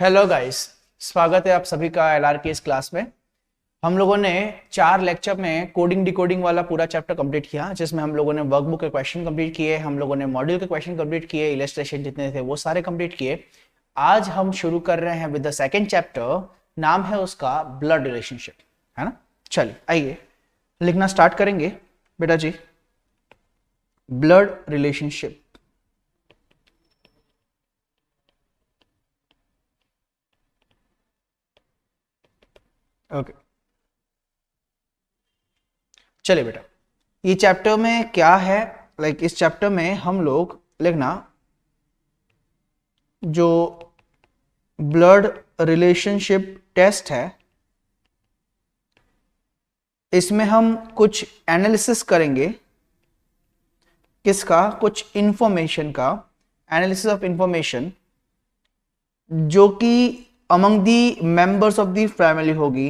Hello guys, स्वागत है आप सभी का एलआर की इस क्लास में। हम लोगों ने 4 लेक्चर में कोडिंग डिकोडिंग वाला पूरा चैप्टर कंप्लीट किया, जिसमें हम लोगों ने वर्कबुक के क्वेश्चन कंप्लीट किए, हम लोगों ने मॉड्यूल के क्वेश्चन कंप्लीट किए, इलस्ट्रेशन जितने थे वो सारे कंप्लीट किए। आज हम शुरू कर रहे हैं विद द सेकेंड चैप्टर, नाम है उसका ब्लड रिलेशनशिप, है ना। चलिए आइए लिखना स्टार्ट करेंगे बेटा जी। Blood relationship. ओके चलिए बेटा, ये चैप्टर में क्या है, इस चैप्टर में हम लोग लिखना जो ब्लड रिलेशनशिप टेस्ट है, इसमें हम कुछ एनालिसिस करेंगे। किसका? कुछ इंफॉर्मेशन का, एनालिसिस ऑफ इंफॉर्मेशन जो कि among the members of the family होगी,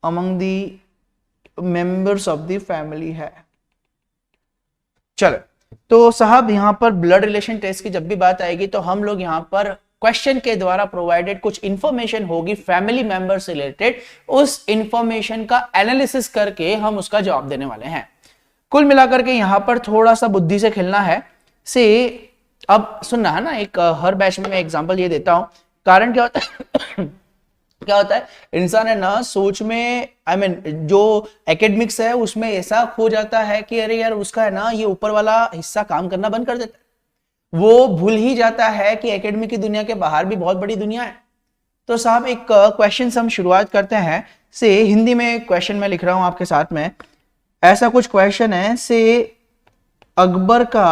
among the members of the family है। चलो, तो साहब यहां पर ब्लड रिलेशन टेस्ट की जब भी बात आएगी तो हम लोग यहां पर क्वेश्चन के द्वारा प्रोवाइडेड कुछ इंफॉर्मेशन होगी फैमिली मेंबर से रिलेटेड, उस इंफॉर्मेशन का एनालिसिस करके हम उसका जवाब देने वाले हैं। कुल मिलाकर के यहां पर थोड़ा सा बुद्धि से खेलना है। से अब सुनना है ना, एक हर बैच में मैं एग्जांपल ये देता हूं। कारण क्या होता है क्या होता है, इंसान है ना सोच में, जो एकेडमिक्स है उसमें ऐसा खो जाता है कि अरे यार उसका है ना ये ऊपर वाला हिस्सा काम करना बंद कर देता है। वो भूल ही जाता है कि एकेडमिक की दुनिया के बाहर भी बहुत बड़ी दुनिया है। तो साहब एक क्वेश्चन से हम शुरुआत करते हैं। से हिंदी में क्वेश्चन मैं लिख रहा हूं आपके साथ में। ऐसा कुछ क्वेश्चन है, से अकबर का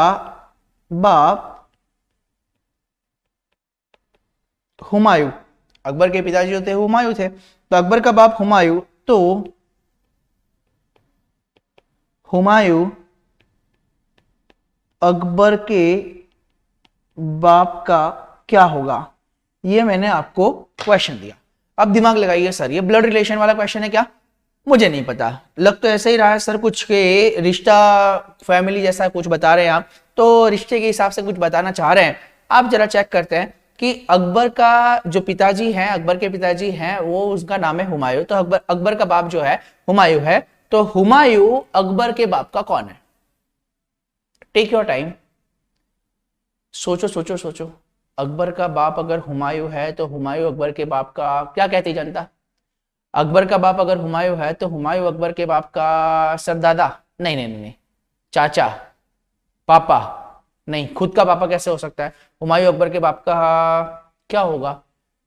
बाप हुमायूं, अकबर के पिताजी जो थे हुमायूं थे, तो अकबर का बाप हुमायूं, तो हुमायूं अकबर के बाप का क्या होगा, ये मैंने आपको क्वेश्चन दिया। अब दिमाग लगाइए सर, ये ब्लड रिलेशन वाला क्वेश्चन है क्या? मुझे नहीं पता, लग तो ऐसे ही रहा है सर, कुछ के रिश्ता फैमिली जैसा कुछ बता रहे हैं आप, तो रिश्ते के हिसाब से कुछ बताना चाह रहे हैं। आप जरा चेक करते हैं कि अकबर का जो पिताजी हैं, अकबर के पिताजी हैं, वो उसका नाम है हुमायूं, तो अकबर का बाप जो है हुमायूं है, तो हुमायूं अकबर के बाप का कौन है? टेक योर टाइम, सोचो सोचो सोचो। अकबर का बाप अगर हुमायूं है तो हुमायूं अकबर के बाप का क्या कहती जनता? अकबर का बाप अगर हुमायूं है तो हुमायूं अकबर के बाप का सरदादा? नहीं नहीं नहीं, चाचा, पापा नहीं, खुद का पापा कैसे हो सकता है? हुमायूं अकबर के बाप का क्या होगा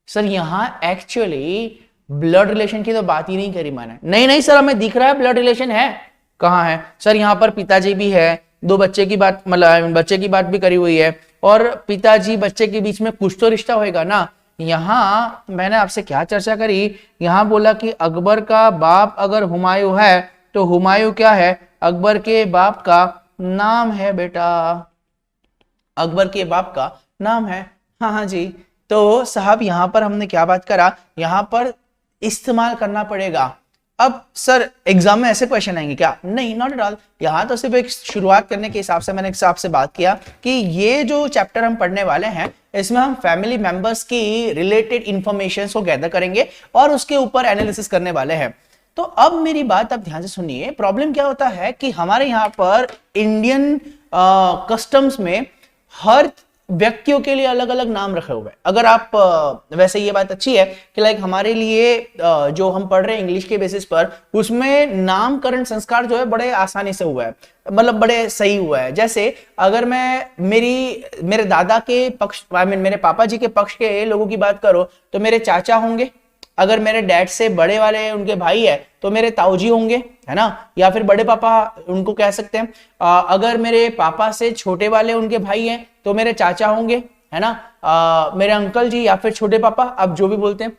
सर? यहां एक्चुअली ब्लड रिलेशन की तो बात ही नहीं करी मैंने। नहीं नहीं सर, हमें दिख रहा है ब्लड रिलेशन है। कहां है सर? यहां पर पिताजी भी है, दो बच्चे की बात, मतलब बच्चे की बात भी करी हुई है, और पिताजी बच्चे के बीच में कुछ तो रिश्ता होएगा ना। यहां मैंने आपसे क्या चर्चा करी, यहां बोला कि अकबर का बाप अगर हुमायूं है तो हुमायूं क्या है? अकबर के बाप का नाम है बेटा, अकबर के बाप का नाम है। हाँ हाँ जी। तो साहब यहां पर हमने क्या बात करा, यहां पर इस्तेमाल करना पड़ेगा। अब सर एग्जाम में ऐसे क्वेश्चन आएंगे क्या? नहीं, नॉट एट ऑल। यहां तो सिर्फ एक शुरुआत करने के हिसाब से मैंने आपसे बात किया कि ये जो चैप्टर हम पढ़ने वाले हैं, इसमें हम फैमिली मेंबर्स की रिलेटेड इंफॉर्मेशन को गैदर करेंगे और उसके ऊपर एनालिसिस करने वाले हैं। तो अब मेरी बात आप ध्यान से सुनिए। प्रॉब्लम क्या होता है कि हमारे यहाँ पर इंडियन कस्टम्स में हर व्यक्तियों के लिए अलग अलग नाम रखे हुए हैं। अगर आप वैसे ये बात अच्छी है कि हमारे लिए जो हम पढ़ रहे हैं इंग्लिश के बेसिस पर, उसमें नामकरण संस्कार जो है बड़े आसानी से हुआ है, मतलब बड़े सही हुआ है। जैसे अगर मैं मेरे दादा के पक्ष, मेरे पापा जी के पक्ष के लोगों की बात करो तो मेरे चाचा होंगे। अगर मेरे डैड से बड़े वाले उनके भाई है तो मेरे ताऊजी होंगे, है ना, या फिर बड़े पापा उनको कह सकते हैं। अगर मेरे पापा से छोटे वाले उनके भाई हैं तो मेरे चाचा होंगे, है ना, मेरे अंकल जी या फिर छोटे पापा, आप जो भी बोलते हैं।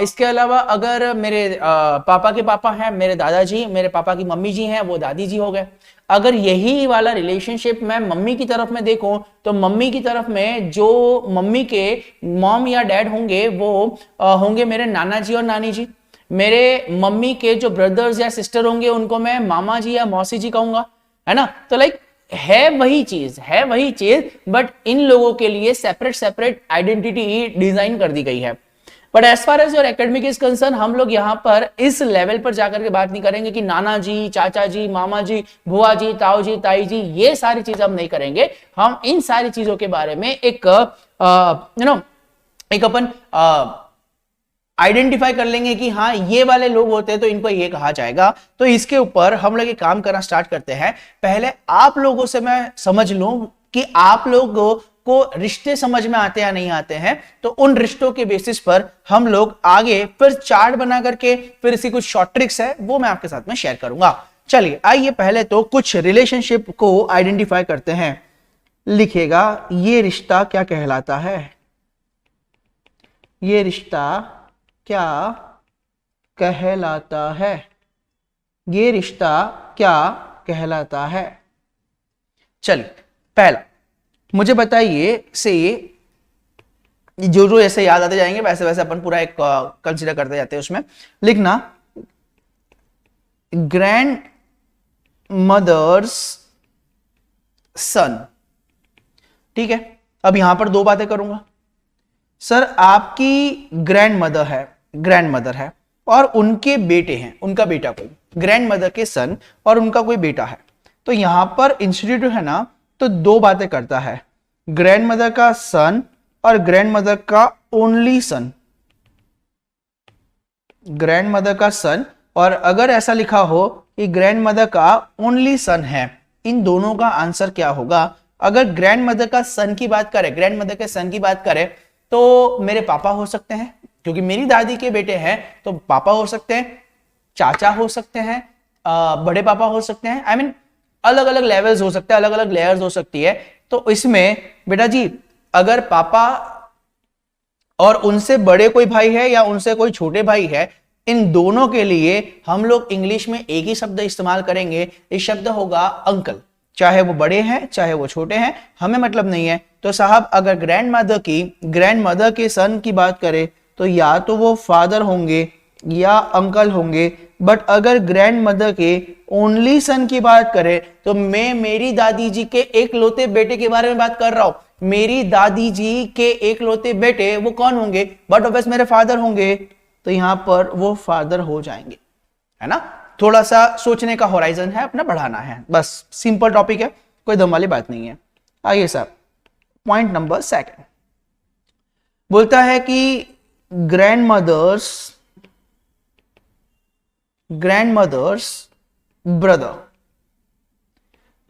इसके अलावा अगर मेरे पापा के पापा हैं, मेरे दादाजी, मेरे पापा की मम्मी जी हैं, वो दादी जी हो गए। अगर यही वाला रिलेशनशिप मैं मम्मी की तरफ में देखूं तो मम्मी की तरफ में जो मम्मी के मॉम या डैड होंगे वो होंगे मेरे नाना जी और नानी जी। मेरे मम्मी के जो ब्रदर्स या सिस्टर होंगे उनको मैं मामा जी या मौसी जी कहूंगा, है ना। तो है वही चीज, बट इन लोगों के लिए सेपरेट आइडेंटिटी डिजाइन कर दी गई है। But as far as your academic is concern, हम लोग यहाँ पर इस लेवल पर जाकर के बात नहीं करेंगे कि नाना जी, चाचा जी, मामा जी, बुआ जी, ताऊ जी, ताई जी, ये सारी चीज हम नहीं करेंगे। हम इन सारी चीजों के बारे में एक अपन आइडेंटिफाई कर लेंगे कि हाँ ये वाले लोग होते हैं तो इनको ये कहा जाएगा। तो इसके ऊपर हम लोग एक काम करना स्टार्ट करते हैं। पहले आप लोगों से मैं समझ लूं कि आप लोगों को रिश्ते समझ में आते या नहीं आते हैं, तो उन रिश्तों के बेसिस पर हम लोग आगे फिर चार्ट बना करके फिर इसी कुछ शॉर्ट ट्रिक्स है वो मैं आपके साथ में शेयर करूंगा। चलिए आइए पहले तो कुछ रिलेशनशिप को आइडेंटिफाई करते हैं। लिखिएगा ये रिश्ता क्या कहलाता है, ये रिश्ता क्या कहलाता है, ये रिश्ता क्या कहलाता है। चलिए पहला मुझे बताइए से जो ऐसे याद आते जाएंगे वैसे वैसे अपन पूरा एक कंसीडर करते जाते हैं। उसमें लिखना ग्रैंड मदर्स सन, ठीक है। अब यहां पर दो बातें करूंगा। सर आपकी ग्रैंड मदर है और उनके बेटे हैं, उनका बेटा कोई, ग्रैंड मदर के सन और उनका कोई बेटा है। तो यहां पर इंस्टीट्यूट है ना, तो दो बातें करता है, ग्रैंड मदर का सन और ग्रैंड मदर का ओनली सन, ग्रैंड मदर का सन। और अगर ऐसा लिखा हो कि ग्रैंड मदर का ओनली सन है, इन दोनों का आंसर क्या होगा। अगर ग्रैंड मदर का सन की बात करें, ग्रैंड मदर के सन की बात करें, तो मेरे पापा हो सकते हैं क्योंकि मेरी दादी के बेटे हैं, तो पापा हो सकते हैं, चाचा हो सकते हैं, बड़े पापा हो सकते हैं। आई मीन अलग अलग लेवल्स हो सकते हैं, अलग अलग लेयर्स हो सकती है। तो इसमें बेटा जी अगर पापा और उनसे बड़े कोई भाई है या उनसे कोई छोटे भाई है, इन दोनों के लिए हम लोग इंग्लिश में एक ही शब्द इस्तेमाल करेंगे। इस शब्द होगा अंकल, चाहे वो बड़े हैं चाहे वो छोटे हैं, हमें मतलब नहीं है। तो साहब अगर ग्रैंड मदर के सन की बात करें तो या तो वो फादर होंगे या अंकल होंगे। बट अगर ग्रैंड मदर के ओनली सन की बात करें तो मैं मेरी दादी जी के एकलौते बेटे के बारे में बात कर रहा हूं। मेरी दादी जी के एकलौते बेटे वो कौन होंगे, बट ऑब्वियस मेरे फादर होंगे, तो यहां पर वो फादर हो जाएंगे, है ना। थोड़ा सा सोचने का होराइजन है अपना बढ़ाना है, बस सिंपल टॉपिक है, कोई दम वाली बात नहीं है। आइए साहब पॉइंट नंबर सेकंड बोलता है कि ग्रैंड मदर्स ब्रदर,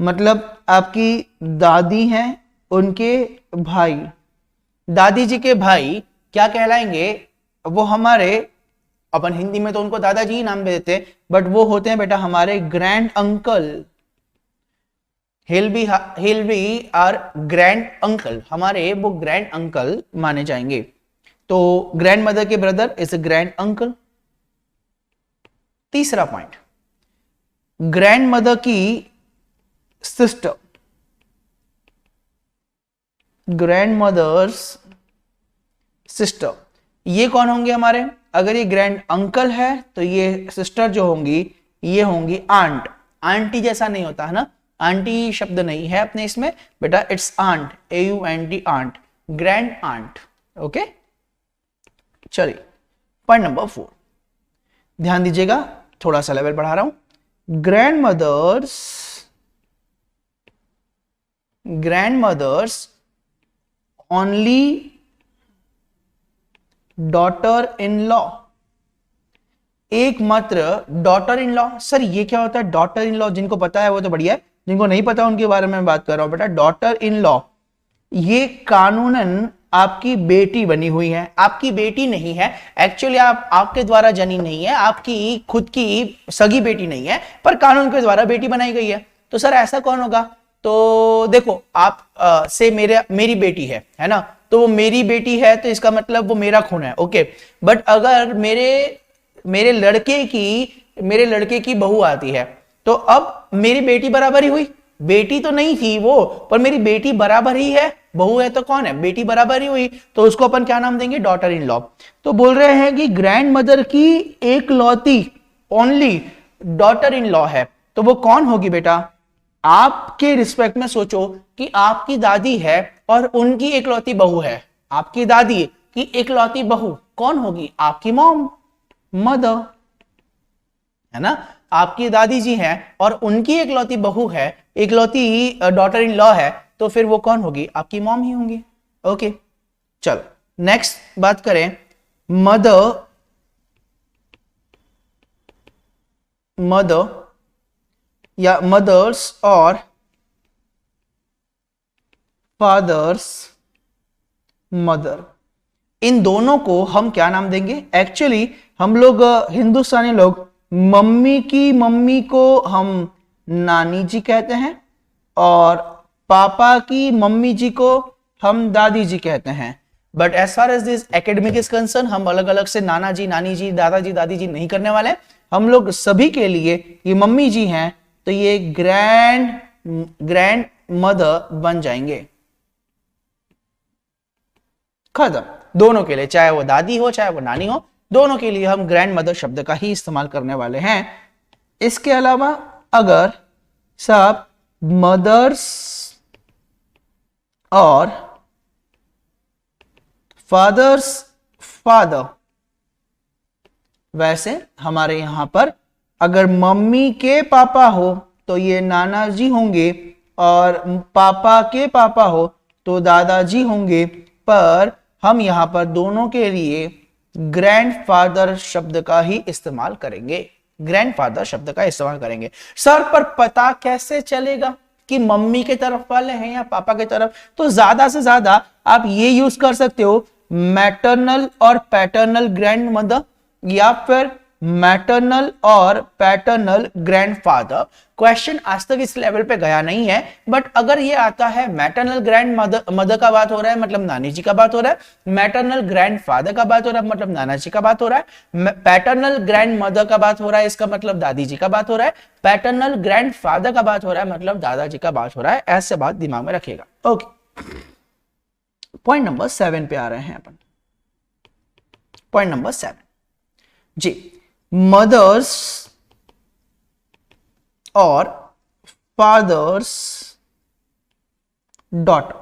मतलब आपकी दादी हैं उनके भाई, दादी जी के भाई क्या कहलाएंगे, वो हमारे, अपन हिंदी में तो उनको दादाजी नाम दे देते हैं, बट वो होते हैं बेटा हमारे grand uncle. he'll be our grand uncle, हमारे वो ग्रैंड अंकल माने जाएंगे। तो ग्रैंड मदर के brother is a grand uncle. तीसरा पॉइंट, ग्रैंड मदर की सिस्टर, ग्रैंड मदर्स सिस्टर, ये कौन होंगे हमारे। अगर ये ग्रैंड अंकल है तो ये सिस्टर जो होंगी ये होंगी आंट। आंटी जैसा नहीं होता है ना, आंटी शब्द नहीं है अपने इसमें बेटा, it's aunt, AUNT, aunt, grand aunt. Okay चलिए पॉइंट नंबर 4 ध्यान दीजिएगा, थोड़ा सा लेवल बढ़ा रहा हूं। Grandmother's only daughter in law, एकमात्र डॉटर इन लॉ। सर ये क्या होता है डॉटर इन लॉ, जिनको पता है वो तो बढ़िया है, जिनको नहीं पता उनके बारे में बात कर रहा हूं बेटा। डॉटर इन लॉ ये कानूनन आपकी बेटी बनी हुई है, आपकी बेटी नहीं है एक्चुअली, आपके द्वारा जनी नहीं है, आपकी खुद की सगी बेटी नहीं है, पर कानून के द्वारा बेटी बनाई गई है। तो सर ऐसा कौन होगा, तो देखो आप से मेरी बेटी है ना, तो वो मेरी बेटी है तो इसका मतलब वो मेरा खून है, ओके। बट अगर मेरे लड़के की बहू आती है तो अब मेरी बेटी बराबर ही हुई, बेटी तो नहीं थी वो पर मेरी बेटी बराबर ही है, बहू है तो कौन है, बेटी बराबर ही हुई, तो उसको अपन क्या नाम देंगे, डॉटर इन लॉ। तो बोल रहे हैं कि ग्रैंड मदर की एकलौती ओनली डॉटर इन लॉ है, तो वो कौन होगी बेटा, आपके रिस्पेक्ट में सोचो कि आपकी दादी है और उनकी इकलौती बहू है। आपकी दादी की इकलौती बहू कौन होगी? आपकी मॉम, मदर, है ना। आपकी दादी जी हैं और उनकी इकलौती बहू है, इकलौती डॉटर इन लॉ है, तो फिर वो कौन होगी? आपकी मॉम ही होंगी। ओके, चलो नेक्स्ट बात करें। मदर, मदर या मदर्स और फादर्स मदर, इन दोनों को हम क्या नाम देंगे? एक्चुअली हम लोग हिंदुस्तानी लोग मम्मी की मम्मी को हम नानी जी कहते हैं और पापा की मम्मी जी को हम दादी जी कहते हैं। But as far as this academic is concern, हम अलग अलग से नाना जी, नानी जी, दादाजी, दादी जी नहीं करने वाले। हम लोग सभी के लिए ये मम्मी जी हैं तो ये ग्रैंड मदर बन जाएंगे। खत्म। दोनों के लिए, चाहे वो दादी हो चाहे वो नानी हो, दोनों के लिए हम ग्रैंड मदर शब्द का ही इस्तेमाल करने वाले हैं। इसके अलावा अगर सब मदर्स और फादर्स फादर, वैसे हमारे यहां पर अगर मम्मी के पापा हो तो ये नाना जी होंगे और पापा के पापा हो तो दादाजी होंगे, पर हम यहां पर दोनों के लिए ग्रैंडफादर शब्द का ही इस्तेमाल करेंगे। ग्रैंडफादर शब्द का इस्तेमाल करेंगे। सर पर पता कैसे चलेगा कि मम्मी के तरफ वाले हैं या पापा के तरफ? तो ज्यादा से ज्यादा आप ये यूज कर सकते हो, मैटरनल और पैटर्नल ग्रैंड मदर या फिर मैटरनल और पैटर्नल ग्रैंडफादर। क्वेश्चन आज तक इस लेवल पे गया नहीं है, बट अगर ये आता है मैटरनल ग्रैंड मदर का बात हो रहा है मतलब नानी जी का बात हो रहा है, मैटरनल ग्रैंडफादर का बात हो रहा है मतलब नाना जी का बात हो रहा है, पैटर्नल ग्रैंड मदर का बात हो रहा है इसका मतलब दादी जी का बात हो रहा है, पैटर्नल ग्रैंडफादर का बात हो रहा है मतलब दादाजी का बात हो रहा है। ऐसे बात दिमाग में रखिएगा। ओके, पॉइंट नंबर 7 पे आ रहे हैं अपन। पॉइंट नंबर 7 जी, मदर्स और फादर्स डॉटर।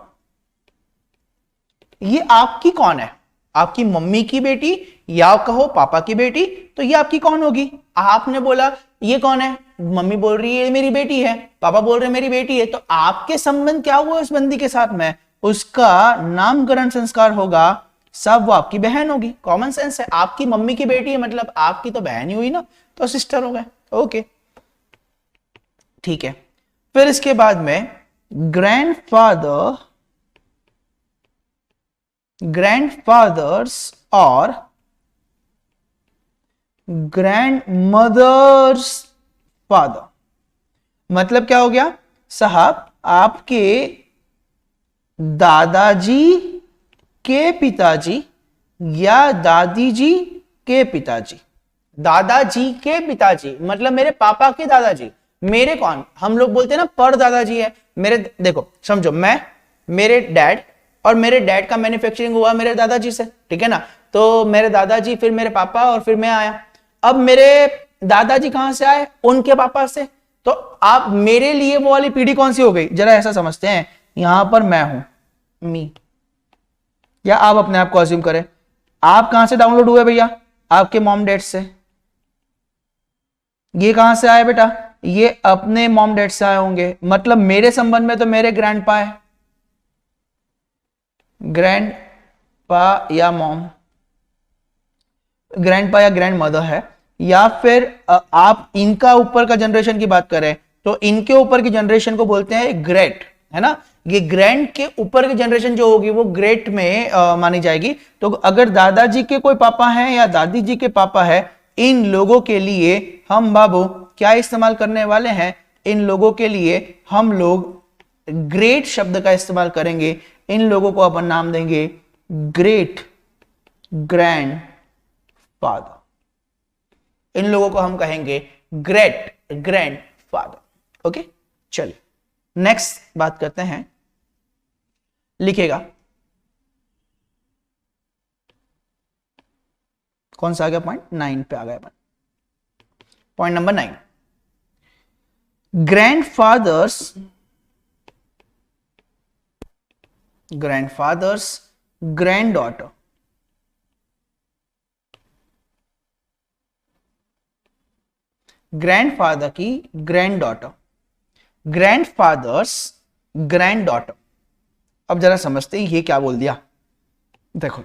ये आपकी कौन है? आपकी मम्मी की बेटी या कहो पापा की बेटी, तो ये आपकी कौन होगी? आपने बोला ये कौन है? मम्मी बोल रही है मेरी बेटी है, पापा बोल रहे मेरी बेटी है, तो आपके संबंध क्या हुआ उस बंदी के साथ में? उसका नामकरण संस्कार होगा, सब वो आपकी बहन होगी। कॉमन सेंस है। आपकी मम्मी की बेटी है मतलब आपकी तो बहन ही हुई ना, तो सिस्टर हो गए। ओके, ठीक है। फिर इसके बाद में ग्रैंडफादर्स और ग्रैंड मदर्स फादर। मतलब क्या हो गया साहब? आपके दादाजी के पिताजी या दादी जी के पिताजी। दादाजी के पिताजी मतलब मेरे पापा के दादाजी। मेरे कौन? हम लोग बोलते हैं ना पर दादाजी है मेरे। देखो समझो, मेरे डैड और मेरे डैड का मैन्युफैक्चरिंग हुआ मेरे दादाजी से, ठीक है ना। तो मेरे दादाजी, फिर मेरे पापा और फिर मैं आया। अब मेरे दादाजी कहां से आए? उनके पापा से। तो आप मेरे लिए वो वाली पीढ़ी कौन सी हो गई? जरा ऐसा समझते हैं, यहां पर मैं हूं, मी, या आप अपने आप को अज्यूम करें। आप कहां से डाउनलोड हुए भैया? आपके मॉम डैड से। ये कहां से आए बेटा? ये अपने मॉम डैड से आए होंगे। मतलब मेरे संबंध में तो मेरे ग्रैंडपा है, ग्रैंडपा या मॉम, ग्रैंडपा या ग्रैंड मदर है। या फिर आप इनका ऊपर का जनरेशन की बात करें तो इनके ऊपर की जनरेशन को बोलते हैं ग्रेट, है ना। ये ग्रैंड के ऊपर की जनरेशन जो होगी वो ग्रेट में मानी जाएगी। तो अगर दादाजी के कोई पापा हैं या दादी जी के पापा है, इन लोगों के लिए हम बाबू क्या इस्तेमाल करने वाले हैं? इन लोगों के लिए हम लोग ग्रेट शब्द का इस्तेमाल करेंगे। इन लोगों को अपन नाम देंगे ग्रेट ग्रैंड फादर। इन लोगों को हम कहेंगे ग्रेट ग्रैंड फादर। ओके, चलिए नेक्स्ट बात करते हैं। लिखेगा कौन सा आ गया? पॉइंट 9 पे आ गया। Point number 9, grandfathers granddaughter, grandfather की ग्रैंडडॉटर, ग्रैंडफादर्स ग्रैंडडॉटर। अब जरा समझते हैं ये क्या बोल दिया। देखो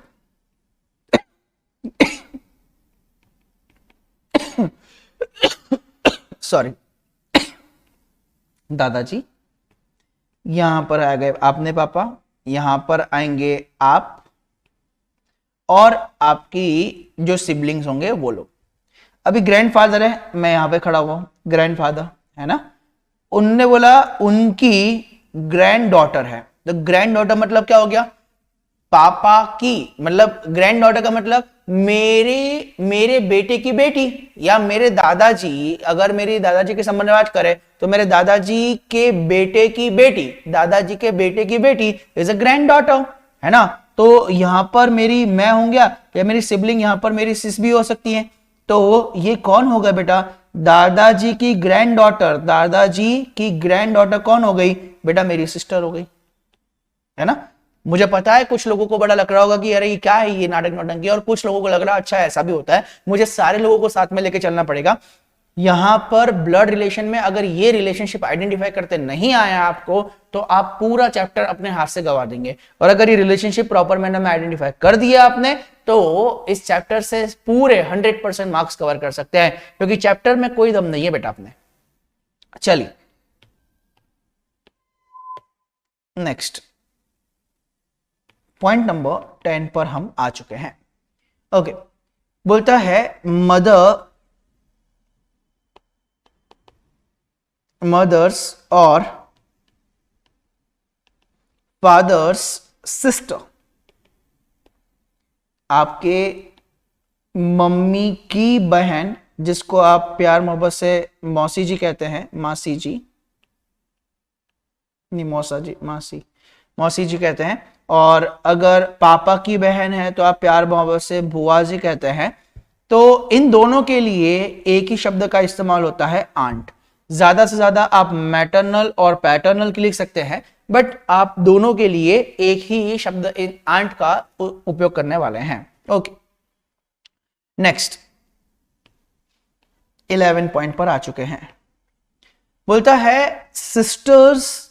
सॉरी, दादाजी, यहां पर आ गए आपने पापा, यहां पर आएंगे आप, और आपकी जो सिबलिंग्स होंगे वो लोग। अभी ग्रैंडफादर है, मैं यहां पे खड़ा हुआ हूं, ग्रैंडफादर है ना, उनने बोला उनकी ग्रैंडडॉटर है, तो ग्रैंडडॉटर मतलब क्या हो गया, पापा की, मतलब ग्रैंडडॉटर का मतलब मेरे बेटे की बेटी, या मेरे दादाजी, अगर मेरी दादाजी के संबंध में बात करें तो मेरे दादाजी के बेटे की बेटी, दादाजी के बेटे की बेटी इज अ ग्रैंडडॉटर, है ना। तो यहां पर मेरी मैं हूं गया, या मेरी सिबलिंग यहां पर मेरी सिस भी हो सकती है। तो ये कौन होगा बेटा, दादाजी की ग्रैंडडॉटर, दादाजी की ग्रैंडडॉटर कौन हो गई बेटा, मेरी सिस्टर हो गई, है ना। मुझे पता है कुछ लोगों को बड़ा लग रहा होगा कि अरे ये क्या है, ये नाटक नौटंकी, और कुछ लोगों को लग रहा है अच्छा ऐसा भी होता है। मुझे सारे लोगों को साथ में लेके चलना पड़ेगा। यहां पर ब्लड रिलेशन में अगर ये रिलेशनशिप आइडेंटिफाई करते नहीं आया आपको, तो आप पूरा चैप्टर अपने हाथ से गवा देंगे। और अगर ये रिलेशनशिप प्रॉपर मैनर में आइडेंटिफाई कर दिया आपने, तो इस चैप्टर से पूरे 100% मार्क्स कवर कर सकते हैं, क्योंकि चैप्टर में कोई दम नहीं है बेटा अपने। चलिए नेक्स्ट पॉइंट नंबर 10 पर हम आ चुके हैं। ओके, बोलता है मदर्स और फादर्स सिस्टर, आपके मम्मी की बहन, जिसको आप प्यार मोहब्बत से मौसी जी कहते हैं, मासी जी नहीं, मौसा जी, मौसी जी कहते हैं। और अगर पापा की बहन है तो आप प्यार मोहब्बत से बुआ जी कहते हैं। तो इन दोनों के लिए एक ही शब्द का इस्तेमाल होता है, आंट। ज्यादा से ज्यादा आप मैटरनल और पैटर्नल लिख सकते हैं, बट आप दोनों के लिए एक ही शब्द आंट का उपयोग करने वाले हैं। ओके, नेक्स्ट 11 पॉइंट पर आ चुके हैं। बोलता है सिस्टर्स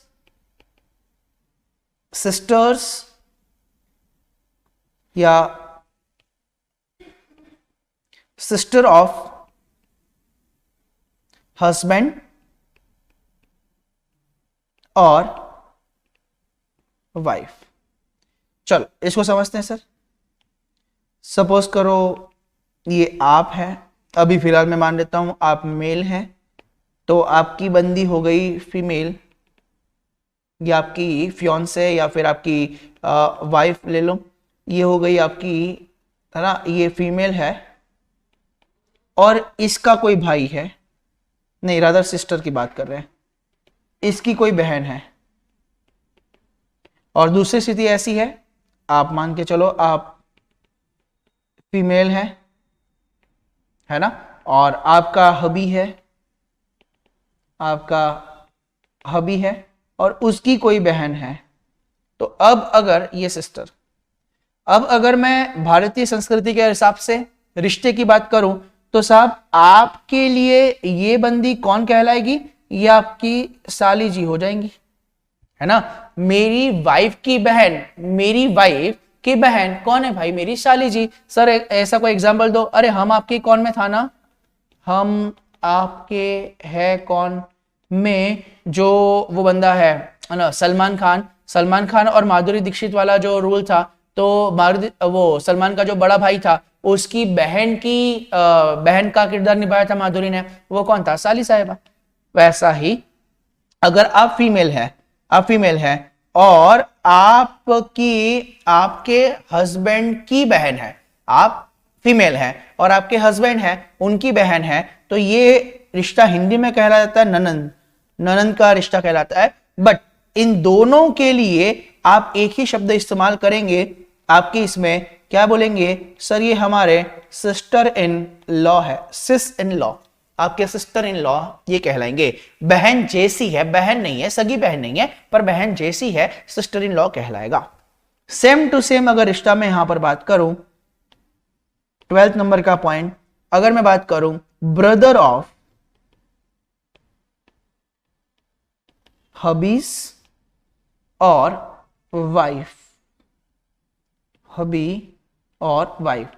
या सिस्टर ऑफ हस्बैंड और वाइफ। चलो इसको समझते हैं सर। सपोज करो ये आप है, अभी फिलहाल मैं मान लेता हूं आप मेल हैं, तो आपकी बंदी हो गई फीमेल, या आपकी फियांसे या फिर आपकी वाइफ ले लो, ये हो गई आपकी, है ना, ये फीमेल है, और इसका कोई भाई है, नहीं रादर सिस्टर की बात कर रहे हैं, इसकी कोई बहन है। और दूसरी स्थिति ऐसी है, आप मान के चलो आप फीमेल है ना, और आपका हबी है, और उसकी कोई बहन है। तो अब अगर ये सिस्टर, अब अगर मैं भारतीय संस्कृति के हिसाब से रिश्ते की बात करूं, तो साहब आपके लिए ये बंदी कौन कहलाएगी, ये आपकी साली जी हो जाएंगी, है ना। मेरी वाइफ की बहन कौन है भाई, मेरी साली जी। सर ऐसा कोई एग्जांपल दो। अरे हम आपके कौन में था ना, हम आपके है कौन में जो वो बंदा है ना, सलमान खान और माधुरी दीक्षित वाला जो रूल था, तो वो सलमान का जो बड़ा भाई था, उसकी बहन का किरदार निभाया था माधुरी ने, वो कौन था, साली साहिबा। वैसा ही अगर आप फीमेल है और आपके हस्बैंड की बहन है, आप फीमेल है और आपके हस्बैंड है, उनकी बहन है, तो ये रिश्ता हिंदी में कहला जाता है ननंद का रिश्ता कहलाता है। बट इन दोनों के लिए आप एक ही शब्द इस्तेमाल करेंगे। आपके इसमें क्या बोलेंगे, सर ये हमारे सिस्टर इन लॉ है, सिस इन लॉ। आपके सिस्टर इन लॉ ये कहलाएंगे। बहन जैसी है, बहन नहीं है, सगी बहन नहीं है, पर बहन जैसी है, सिस्टर इन लॉ कहलाएगा। सेम टू सेम अगर रिश्ता में यहां पर बात करूं, 12th नंबर का पॉइंट, अगर मैं बात करूं ब्रदर ऑफ हबीज और वाइफ, हबी और वाइफ,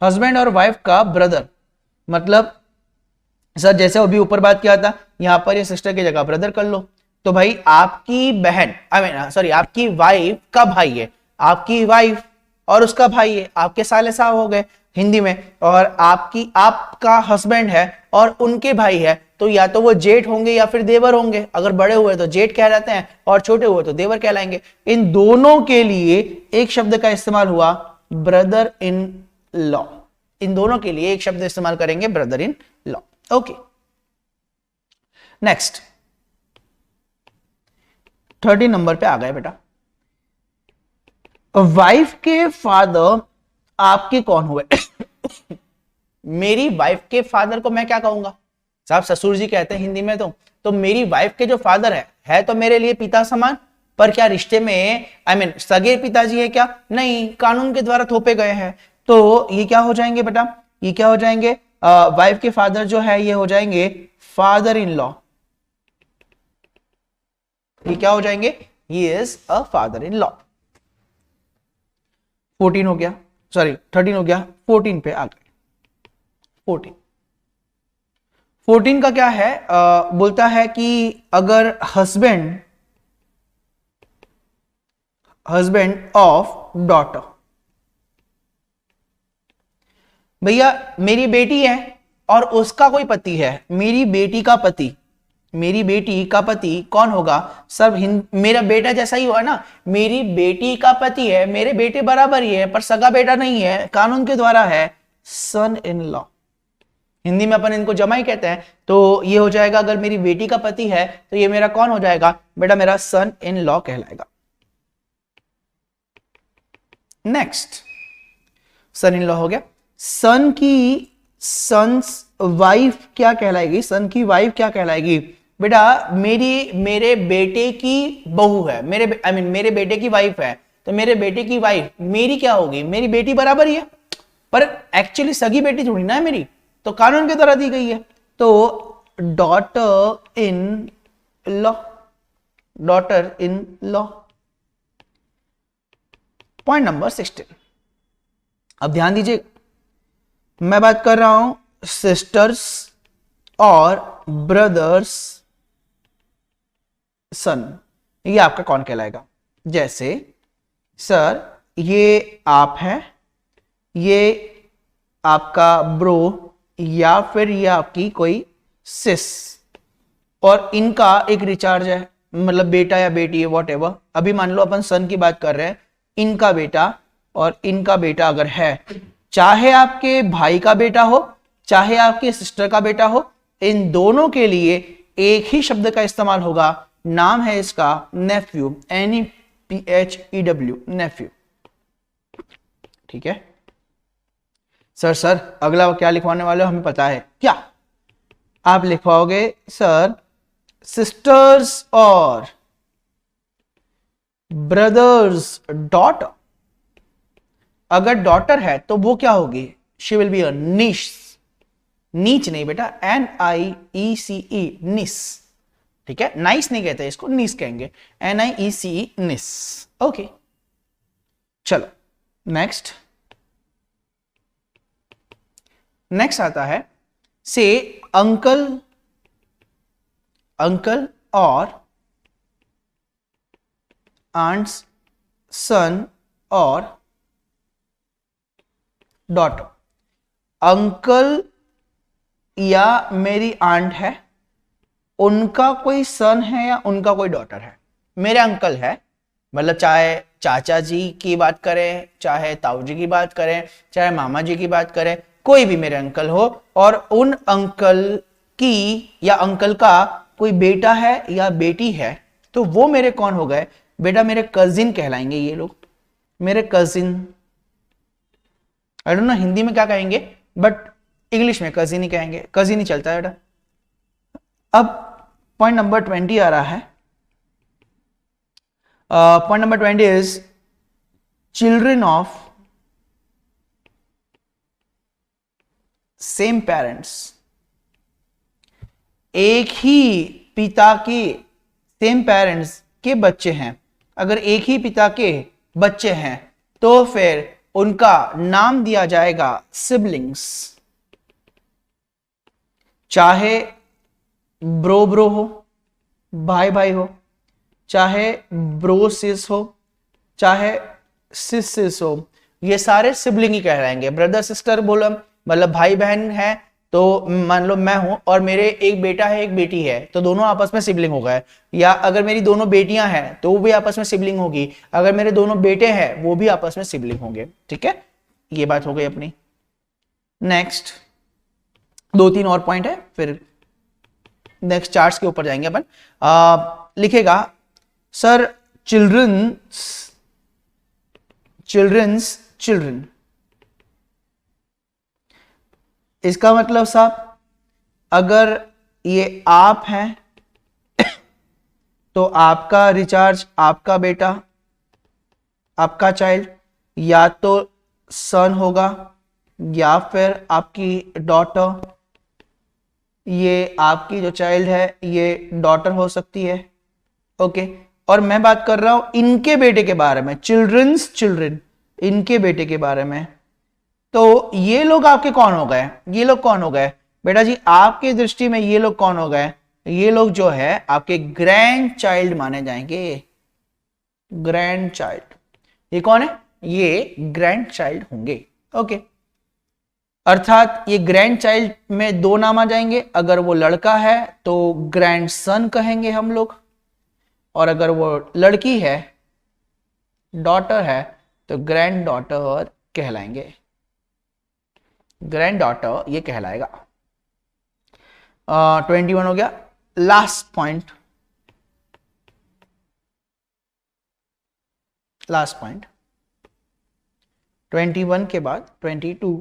हस्बैंड और वाइफ का ब्रदर, मतलब सर जैसे अभी ऊपर बात किया था, यहां पर ये सिस्टर की जगह ब्रदर कर लो, तो भाई आपकी बहन, सॉरी आपकी वाइफ का भाई है, आपकी वाइफ और उसका भाई है, आपके साले साहब हो गए हिंदी में, और आपका हस्बैंड है और उनके भाई है, तो या तो वो जेठ होंगे या फिर देवर होंगे। अगर बड़े हुए तो जेठ कहलाते हैं और छोटे हुए तो देवर कहलाएंगे। इन दोनों के लिए एक शब्द का इस्तेमाल हुआ ब्रदर इन लॉ, इन दोनों के लिए एक शब्द इस्तेमाल करेंगे brother in law. Okay, next 30 number पे आ गए बेटा। वाइफ के फादर आपके कौन हुए? मेरी वाइफ के फादर को मैं क्या कहूंगा साहब? ससुर जी कहते हैं हिंदी में। तो मेरी वाइफ के जो फादर है तो मेरे लिए पिता समान, पर क्या रिश्ते में सगे पिताजी है क्या? नहीं, कानून के द्वारा थोपे गए हैं। तो ये क्या हो जाएंगे बेटा? ये क्या हो जाएंगे? वाइफ के फादर जो है ये हो जाएंगे फादर इन लॉ। ये क्या हो जाएंगे? He is a father in law. 14 हो गया, सॉरी 13 हो गया, 14 पे आ गए। 14 का क्या है? बोलता है कि अगर हस्बैंड ऑफ डॉटर, भैया मेरी बेटी है और उसका कोई पति है, मेरी बेटी का पति, मेरी बेटी का पति कौन होगा? सब मेरा बेटा जैसा ही हुआ ना, मेरी बेटी का पति है, मेरे बेटे बराबर ही है, पर सगा बेटा नहीं है, कानून के द्वारा है सन इन लॉ। हिंदी में अपन इनको जमाई कहते हैं। तो ये हो जाएगा, अगर मेरी बेटी का पति है तो ये मेरा कौन हो जाएगा बेटा? मेरा सन इन लॉ कहलाएगा। नेक्स्ट, सन इन लॉ हो गया। सन्स वाइफ क्या कहलाएगी? सन की वाइफ क्या कहलाएगी बेटा? मेरे बेटे की बहू है, मेरे बेटे की वाइफ है, तो मेरे बेटे की वाइफ मेरी क्या होगी? मेरी बेटी बराबर ही है, पर एक्चुअली सगी बेटी थोड़ी ना है मेरी, तो कानून के द्वारा दी गई है। तो daughter in law, daughter in law. Point number 16, अब ध्यान दीजिए, मैं बात कर रहा हूं सिस्टर्स और ब्रदर्स सन, ये आपका कौन कहलाएगा? जैसे सर ये आप है, ये आपका ब्रो, या फिर ये आपकी कोई सिस, और इनका एक रिचार्ज है, मतलब बेटा या बेटी है वॉट एवर। अभी मान लो अपन सन की बात कर रहे हैं, इनका बेटा और इनका बेटा अगर है, चाहे आपके भाई का बेटा हो चाहे आपके सिस्टर का बेटा हो, इन दोनों के लिए एक ही शब्द का इस्तेमाल होगा, नाम है इसका नेफ्यू, NEPHEW, नेफ्यू। ठीक है सर अगला क्या लिखवाने वाले हो हमें पता है क्या? आप लिखवाओगे सर सिस्टर्स और ब्रदर्स डॉटर। अगर डॉटर है तो वो क्या होगी? शी विल बी अ नीश, नीच नहीं बेटा, NIECE, निस। ठीक है, नाइस नहीं कहते इसको, निस कहेंगे, NIECE, निस। ओके, चलो नेक्स्ट आता है से अंकल और आंट्स सन और डॉटर। अंकल या मेरी आंट है, उनका कोई सन है या उनका कोई डॉटर है। मेरे अंकल है, मतलब चाहे चाचा जी की बात करें, चाहे ताऊ जी की बात करें, चाहे मामा जी की बात करें, कोई भी मेरे अंकल हो, और उन अंकल की या अंकल का कोई बेटा है या बेटी है, तो वो मेरे कौन हो गए बेटा? मेरे कजिन कहलाएंगे ये लोग, मेरे cousin. I don't know Hindi में क्या कहेंगे, बट इंग्लिश में कजिन ही कहेंगे, कजिन ही चलता है बेटा। अब पॉइंट नंबर 20 आ रहा है। Point number 20 is children of same parents, एक ही पिता के, सेम पेरेंट्स के बच्चे हैं, अगर एक ही पिता के बच्चे हैं तो फिर उनका नाम दिया जाएगा सिबलिंग्स, चाहे ब्रो ब्रो हो, भाई भाई हो, चाहे ब्रो सिस हो, चाहे सिस सिस हो, ये सारे सिबलिंग ही कहलाएंगे। ब्रदर सिस्टर बोलो मतलब भाई बहन है, तो मान लो मैं हूं और मेरे एक बेटा है एक बेटी है, तो दोनों आपस में सिबलिंग हो गए। या अगर मेरी दोनों बेटियां हैं तो वो भी आपस में सिबलिंग होगी, अगर मेरे दोनों बेटे हैं वो भी आपस में सिबलिंग होंगे। ठीक है, ये बात हो गई अपनी। नेक्स्ट 2-3 और पॉइंट है, फिर नेक्स्ट चार्ट्स के ऊपर जाएंगे अपन। लिखेगा सर चिल्ड्रंस चिल्ड्रन, इसका मतलब साहब अगर ये आप हैं तो आपका रिचार्ज, आपका बेटा, आपका चाइल्ड या तो सन होगा या फिर आपकी डॉटर, ये आपकी जो चाइल्ड है ये डॉटर हो सकती है। ओके, और मैं बात कर रहा हूं इनके बेटे के बारे में, चिल्ड्रंस चिल्ड्रन, इनके बेटे के बारे में। तो ये लोग आपके कौन हो गए, ये लोग कौन हो गए बेटा जी, आपके दृष्टि में ये लोग कौन हो गए, ये लोग जो है आपके ग्रैंड चाइल्ड माने जाएंगे। ग्रैंड चाइल्ड, ये कौन है, ये ग्रैंड चाइल्ड होंगे। ओके, अर्थात ये ग्रैंड चाइल्ड में 2 नाम आ जाएंगे, अगर वो लड़का है तो ग्रैंड सन कहेंगे हम लोग, और अगर वो लड़की है, डॉटर है, तो ग्रैंड डॉटर कहलाएंगे। ग्रैंड डॉटर ये कहलाएगा। 21 हो गया। लास्ट पॉइंट, लास्ट पॉइंट 21 के बाद 22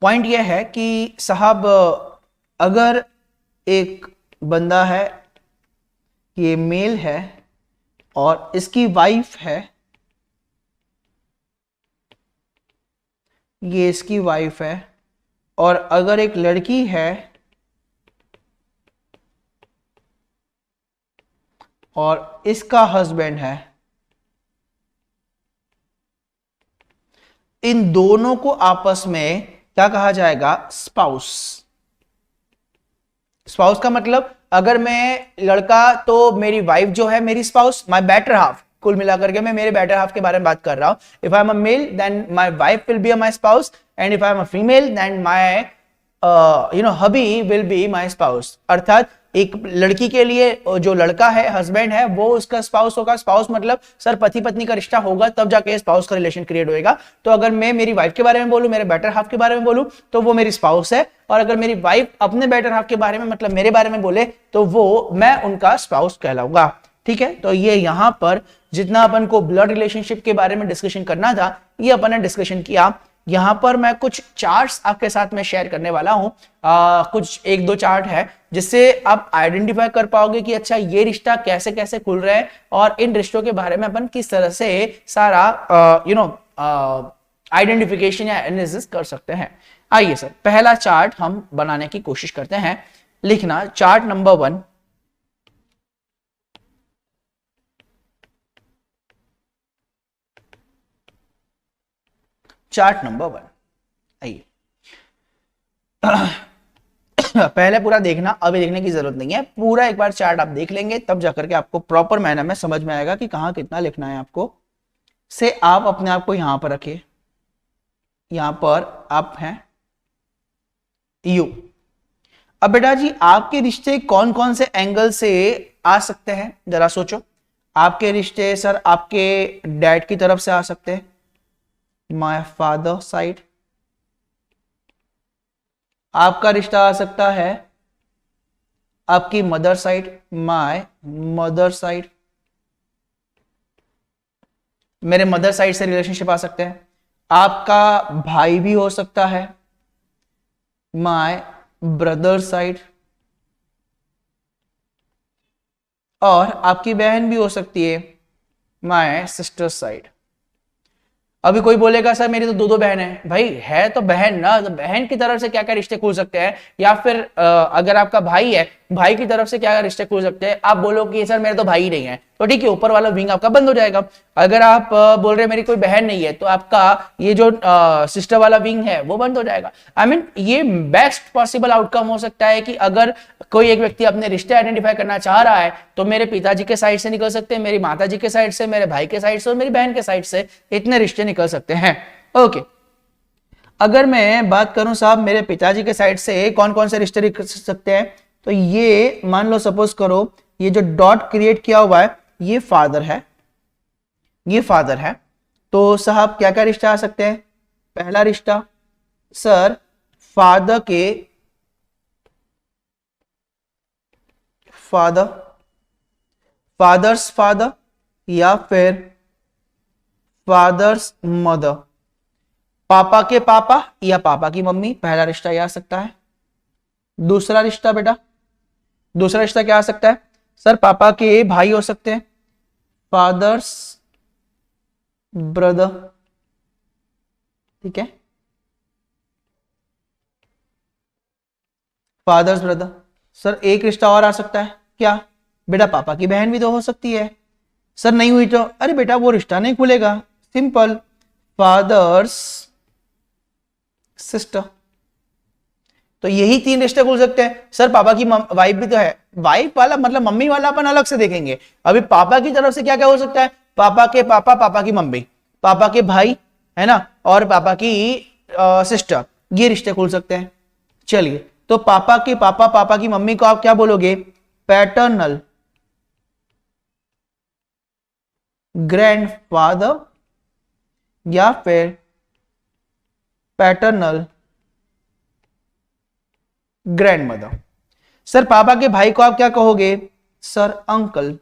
पॉइंट यह है कि साहब अगर एक बंदा है, ये मेल है और इसकी वाइफ है, ये इसकी वाइफ है, और अगर एक लड़की है और इसका हस्बैंड है, इन दोनों को आपस में क्या कहा जाएगा, स्पाउस। स्पाउस का मतलब अगर मैं लड़का तो मेरी वाइफ जो है मेरी स्पाउस, माय बेटर हाफ, कुल मिलाकर के मैं मेरे बेटर हाफ के बारे में बात कर रहा हूं। If I am a male then my wife will be my spouse, and if I am a female then my hubby will be my spouse. अर्थात एक लड़की के लिए जो लड़का है, हस्बैंड है, वो उसका स्पाउस होगा। स्पाउस मतलब सर पति पत्नी का रिश्ता होगा तब जाके स्पाउस का रिलेशन क्रिएट होएगा। तो अगर मैं मेरी वाइफ के बारे में बोलूं, मेरे बेटर हाफ के बारे में बोलूं, तो वो मेरी स्पाउस है, और अगर मेरी वाइफ अपने बेटर हाफ के बारे में मतलब मेरे बारे में बोले तो वो मैं उनका स्पाउस कहलाऊंगा। ठीक है, तो ये यहां पर जितना अपन को ब्लड रिलेशनशिप के बारे में डिस्कशन करना था ये अपन ने डिस्कशन किया। यहां पर मैं कुछ चार्ट्स आपके साथ में शेयर करने वाला हूं, कुछ 1-2 चार्ट है जिससे आप आइडेंटिफाई कर पाओगे कि अच्छा ये रिश्ता कैसे कैसे खुल रहा है, और इन रिश्तों के बारे में अपन किस तरह से सारा आइडेंटिफिकेशन या एनालिसिस कर सकते हैं। आइए सर, पहला चार्ट हम बनाने की कोशिश करते हैं। लिखना चार्ट नंबर 1। चार्ट नंबर 1, आइए पहले पूरा देखना, अभी देखने की जरूरत नहीं है, पूरा एक बार चार्ट आप देख लेंगे तब जाकर के आपको प्रॉपर मैनर में समझ में आएगा कि कहां कितना लिखना है आपको। से आप अपने आप को यहां पर रखिए, यहां पर आप हैं यू। अब बेटा जी आपके रिश्ते कौन कौन से एंगल से आ सकते हैं जरा सोचो। आपके रिश्ते सर आपके डैड की तरफ से आ सकते हैं, माय फादर साइड। आपका रिश्ता आ सकता है आपकी mother side, my mother side. मेरे मदर साइड से रिलेशनशिप आ सकते हैं। आपका भाई भी हो सकता है, माय ब्रदर साइड, और आपकी बहन भी हो सकती है, माय सिस्टर साइड। अभी कोई बोलेगा सर मेरी तो दो दो बहन है, भाई है तो बहन ना, तो बहन की तरफ से क्या क्या रिश्ते खुल सकते हैं, या फिर अगर आपका भाई है, भाई की तरफ से क्या क्या रिश्ते खुल सकते हैं। आप बोलो कि सर मेरे तो भाई नहीं है, तो ठीक है, ऊपर वाला विंग आपका बंद हो जाएगा। अगर आप बोल रहे मेरी कोई बहन नहीं है, तो आपका ये जो सिस्टर वाला विंग है वो बंद हो जाएगा। आई मीन ये बेस्ट पॉसिबल आउटकम हो सकता है कि अगर कोई एक व्यक्ति अपने रिश्ते आइडेंटिफाई करना चाह रहा है, तो मेरे पिताजी के साइड से निकल सकते हैं, मेरी माताजी के साइड से, मेरे भाई के साइड से और मेरी बहन के साइड से, इतने रिश्ते निकल सकते हैं। ओके, अगर मैं बात करूं साहब मेरे पिताजी के साइड से कौन कौन से रिश्ते निकल सकते हैं, तो ये मान लो सपोज करो ये जो डॉट क्रिएट किया हुआ है ये फादर है, ये फादर है, तो साहब क्या क्या रिश्ता आ सकते हैं। पहला रिश्ता सर फादर के फादर, फादर्स फादर, या फिर फादर्स मदर, पापा के पापा या पापा की मम्मी, पहला रिश्ता यह आ सकता है। दूसरा रिश्ता बेटा, दूसरा रिश्ता क्या आ सकता है सर, पापा के भाई हो सकते हैं, फादर्स ब्रदर, ठीक है, फादर्स ब्रदर। सर एक रिश्ता और आ सकता है, क्या बेटा, पापा की बहन भी तो हो सकती है। सर नहीं हुई तो, अरे बेटा वो रिश्ता नहीं खुलेगा, सिंपल, फादर्स सिस्टर। तो यही तीन रिश्ते खुल सकते हैं। सर पापा की वाइफ भी तो है, वाइफ वाला मतलब मम्मी वाला अपन अलग से देखेंगे। अभी पापा की तरफ से क्या क्या हो सकता है, पापा के पापा, पापा की मम्मी, पापा के भाई, है ना, और पापा की सिस्टर, ये रिश्ते खुल सकते हैं। चलिए, तो पापा के पापा, पापा की मम्मी को आप क्या बोलोगे, पैटर्नल ग्रैंडफादर या फिर पैटर्नल ग्रैंडमदर। सर पापा के भाई को आप क्या कहोगे, सर अंकल।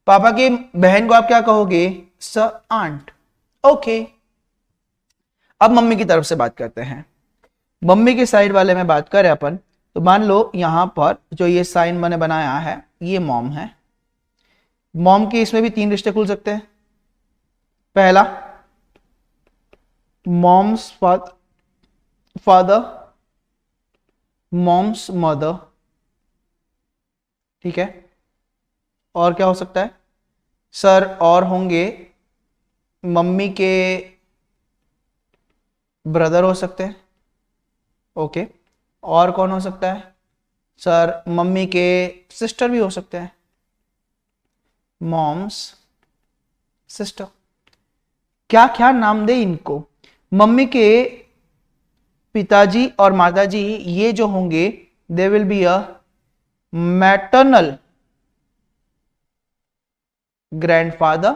पापा की बहन को आप क्या कहोगे, सर आंट। ओके, अब मम्मी की तरफ से बात करते हैं। मम्मी के साइड वाले में बात करें अपन, तो मान लो यहां पर जो ये साइन मैंने बनाया है ये मॉम है। मॉम के इसमें भी तीन रिश्ते खुल सकते हैं। पहला मॉम्स फादर, मॉम्स मदर, ठीक है। और क्या हो सकता है सर, और होंगे मम्मी के ब्रदर हो सकते हैं। ओके, और कौन हो सकता है सर, मम्मी के सिस्टर भी हो सकते हैं, मॉम्स सिस्टर। क्या क्या नाम दे इनको, मम्मी के पिताजी और माताजी ये जो होंगे they will be a maternal grandfather,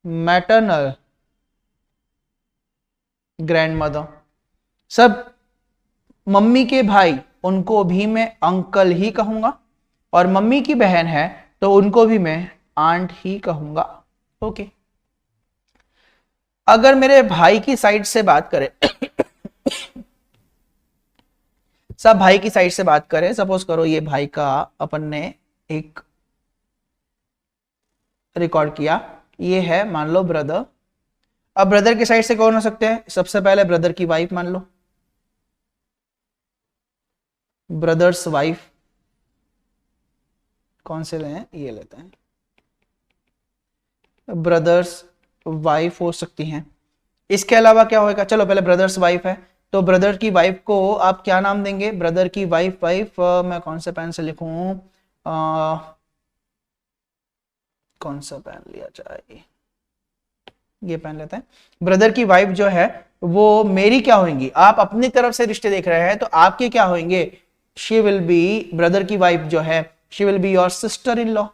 maternal grandmother. सब मम्मी के भाई उनको भी मैं अंकल ही कहूंगा, और मम्मी की बहन है तो उनको भी मैं आंट ही कहूंगा। ओके, अगर मेरे भाई की साइड से बात करें सब भाई की साइड से बात करें, सपोज करो ये भाई का अपन ने एक रिकॉर्ड किया, ये है मान लो ब्रदर। अब ब्रदर की साइड से कौन हो सकते हैं, सबसे पहले ब्रदर की वाइफ मान लो, ब्रदर्स वाइफ। कौन से लें, ये लेते हैं, ब्रदर्स वाइफ हो सकती हैं। इसके अलावा क्या होगा, चलो पहले ब्रदर्स वाइफ है, तो ब्रदर की वाइफ को आप क्या नाम देंगे, ब्रदर की वाइफ, मैं कौन से पेन से लिखूं, कौन सा पेन लिया जाए, ये पेन लेते हैं। ब्रदर की वाइफ जो है वो मेरी क्या होंगी, आप अपनी तरफ से रिश्ते देख रहे हैं तो आपके क्या होंगे, शी विल बी, ब्रदर की वाइफ जो है she will be your sister in law,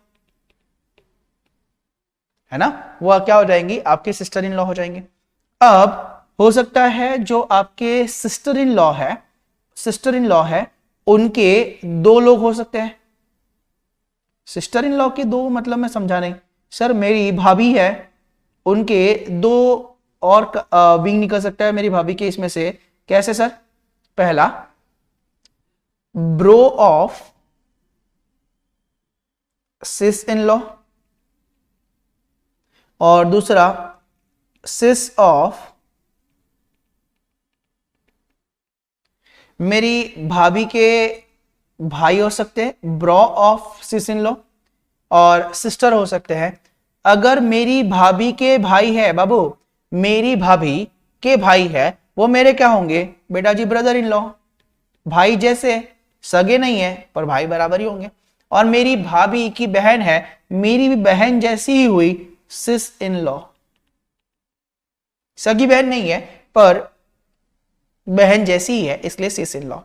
है ना, वो क्या हो जाएंगी, आपके सिस्टर इन लॉ हो जाएंगे। अब हो सकता है जो आपके सिस्टर इन लॉ है, सिस्टर इन लॉ है, उनके दो लोग हो सकते हैं। सिस्टर इन लॉ के दो मतलब मैं समझा नहीं सर, मेरी भाभी है उनके दो और विंग निकल सकता है मेरी भाभी के इसमें से। कैसे सर? पहला bro of sis in law और दूसरा सिस ऑफ मेरी भाभी के भाई हो सकते हैं, bro of sis in law, और सिस्टर हो सकते हैं। अगर मेरी भाभी के भाई है बाबू, मेरी भाभी के भाई है, वो मेरे क्या होंगे बेटा जी? Brother in law. भाई जैसे, सगे नहीं है पर भाई बराबर ही होंगे। और मेरी भाभी की बहन है, मेरी भी बहन जैसी ही हुई, सिस इन लॉ। सगी बहन नहीं है पर बहन जैसी ही है, इसलिए सिस इन लॉ।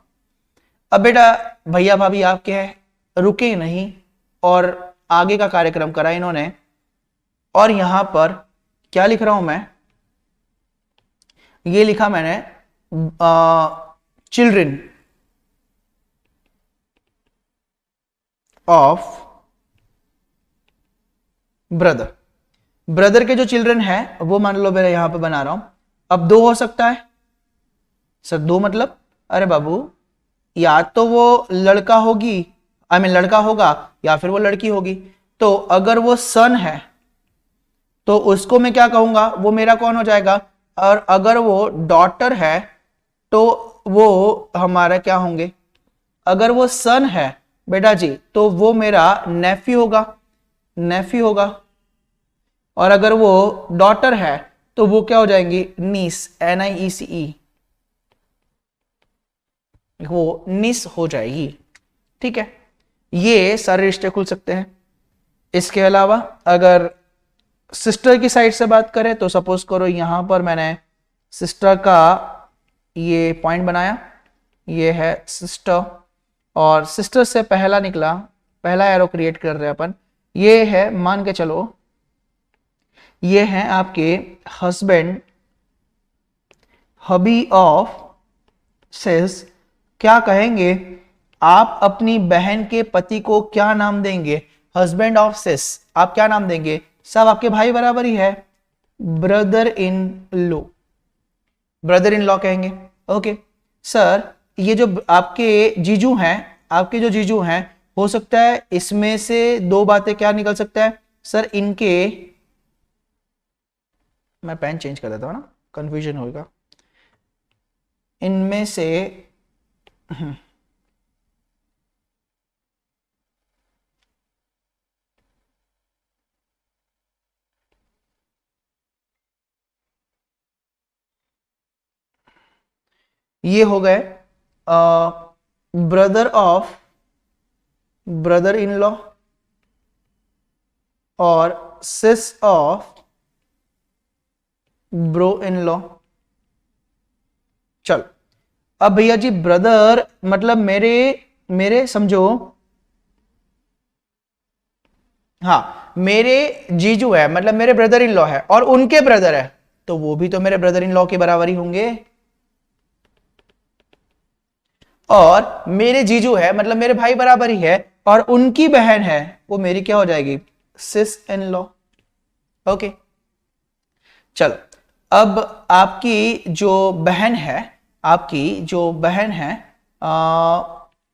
अब बेटा भैया भाभी आपके हैं, रुके नहीं और आगे का कार्यक्रम करा इन्होंने। और यहां पर क्या लिख रहा हूं मैं? ये लिखा मैंने चिल्ड्रन ऑफ ब्रदर। ब्रदर के जो चिल्ड्रन है वो मान लो मेरा यहां पे बना रहा हूं। अब दो हो सकता है सर। दो मतलब अरे बाबू, या तो वो लड़का होगी, आई मीन लड़का होगा, या फिर वो लड़की होगी। तो अगर वो सन है तो उसको मैं क्या कहूंगा? वो मेरा कौन हो जाएगा? और अगर वो डॉटर है तो वो हमारा क्या होंगे? अगर वो सन है बेटा जी तो वो मेरा नेफ्यू होगा, नेफ्यू होगा। और अगर वो डॉटर है तो वो क्या हो जाएंगी? नीस, NIECE, वो निस हो जाएगी। ठीक है, ये सारे रिश्ते खुल सकते हैं। इसके अलावा अगर सिस्टर की साइड से बात करें तो सपोज करो यहां पर मैंने सिस्टर का ये पॉइंट बनाया, ये है सिस्टर, और सिस्टर से पहला निकला, पहला एरो क्रिएट कर रहे हैं अपन। ये है, मान के चलो ये है आपके हस्बैंड, हबी ऑफ सिस। क्या कहेंगे आप अपनी बहन के पति को? क्या नाम देंगे? हस्बैंड ऑफ सिस। आप क्या नाम देंगे? सब आपके भाई बराबर ही है, brother in law, brother in law कहेंगे। ओके सर, ये जो आपके जीजू हैं, आपके जो जीजू हैं, हो सकता है इसमें से दो बातें क्या निकल सकता है सर? इनके, मैं पेन चेंज कर देता हूं ना, कंफ्यूजन होगा। इनमें से ये हो गए brother of brother in law और सिस ऑफ ब्रो इन लॉ। चल अब भैया जी ब्रदर मतलब मेरे समझो, हाँ मेरे जीजू है मतलब मेरे ब्रदर इन लॉ है, और उनके ब्रदर है तो वो भी तो मेरे ब्रदर इन लॉ के बराबर ही होंगे। और मेरे जीजू है मतलब मेरे भाई बराबर ही है, और उनकी बहन है वो मेरी क्या हो जाएगी? सिस इन लॉ। ओके चलो, अब आपकी जो बहन है, आपकी जो बहन है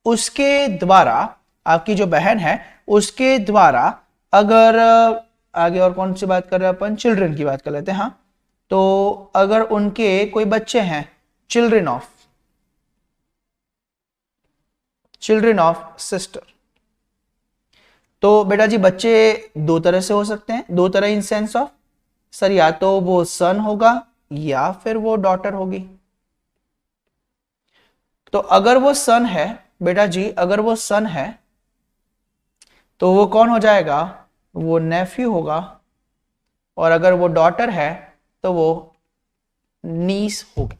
उसके द्वारा, आपकी जो बहन है उसके द्वारा अगर आगे और कौन सी बात कर रहे हैं अपन? चिल्ड्रन की बात कर लेते हैं। हाँ, तो अगर उनके कोई बच्चे हैं, चिल्ड्रन ऑफ सिस्टर, तो बेटा जी बच्चे दो तरह से हो सकते हैं, दो तरह इन सेंस ऑफ सर, या तो वो सन होगा या फिर वो डॉटर होगी। तो अगर वो सन है बेटा जी, अगर वो सन है तो वो कौन हो जाएगा? वो नेफ्यू होगा। और अगर वो डॉटर है तो वो नीस होगी।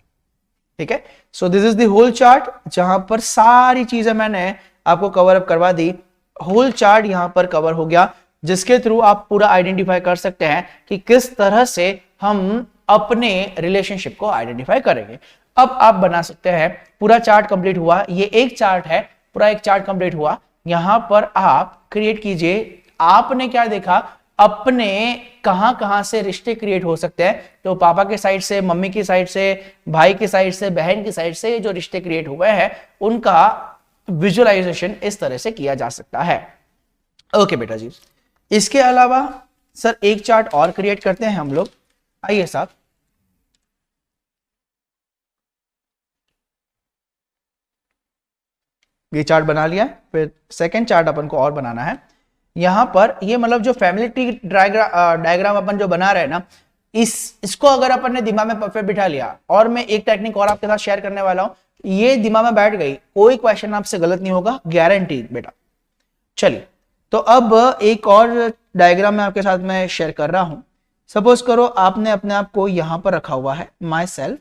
ठीक है, so this is the whole chart, जहां पर सारी चीजें मैंने आपको कवर अप करवा दी। होल चार्ट यहां पर कवर हो गया, जिसके थ्रू आप पूरा आइडेंटिफाई कर सकते हैं कि किस तरह से हम अपने रिलेशनशिप को आइडेंटिफाई करेंगे। अब आप बना सकते हैं, पूरा चार्ट कंप्लीट हुआ, ये एक चार्ट है, पूरा एक चार्ट कंप्लीट हुआ। यहां पर आप क्रिएट कीजिए। आपने क्या देखा? अपने कहां कहां से रिश्ते क्रिएट हो सकते हैं, तो पापा के साइड से, मम्मी की साइड से, भाई की साइड से, बहन की साइड से जो रिश्ते क्रिएट हुए हैं उनका विजुअलाइजेशन इस तरह से किया जा सकता है। ओके बेटा जी, इसके अलावा सर एक चार्ट और क्रिएट करते हैं हम लोग। आइए साहब, ये चार्ट बना लिया, फिर सेकंड चार्ट अपन को और बनाना है। यहां पर ये मतलब जो फैमिली ट्री डायग्राम अपन जो बना रहे हैं ना, इसको अगर अपन ने दिमाग में परफेक्ट बिठा लिया, और मैं एक टेक्निक और आपके साथ शेयर करने वाला हूं, ये दिमाग में बैठ गई, कोई क्वेश्चन आपसे गलत नहीं होगा, गारंटी बेटा। चलिए, तो अब एक और डायग्राम मैं आपके साथ में शेयर कर रहा हूं। सपोज करो आपने अपने आप को यहां पर रखा हुआ है, माई सेल्फ,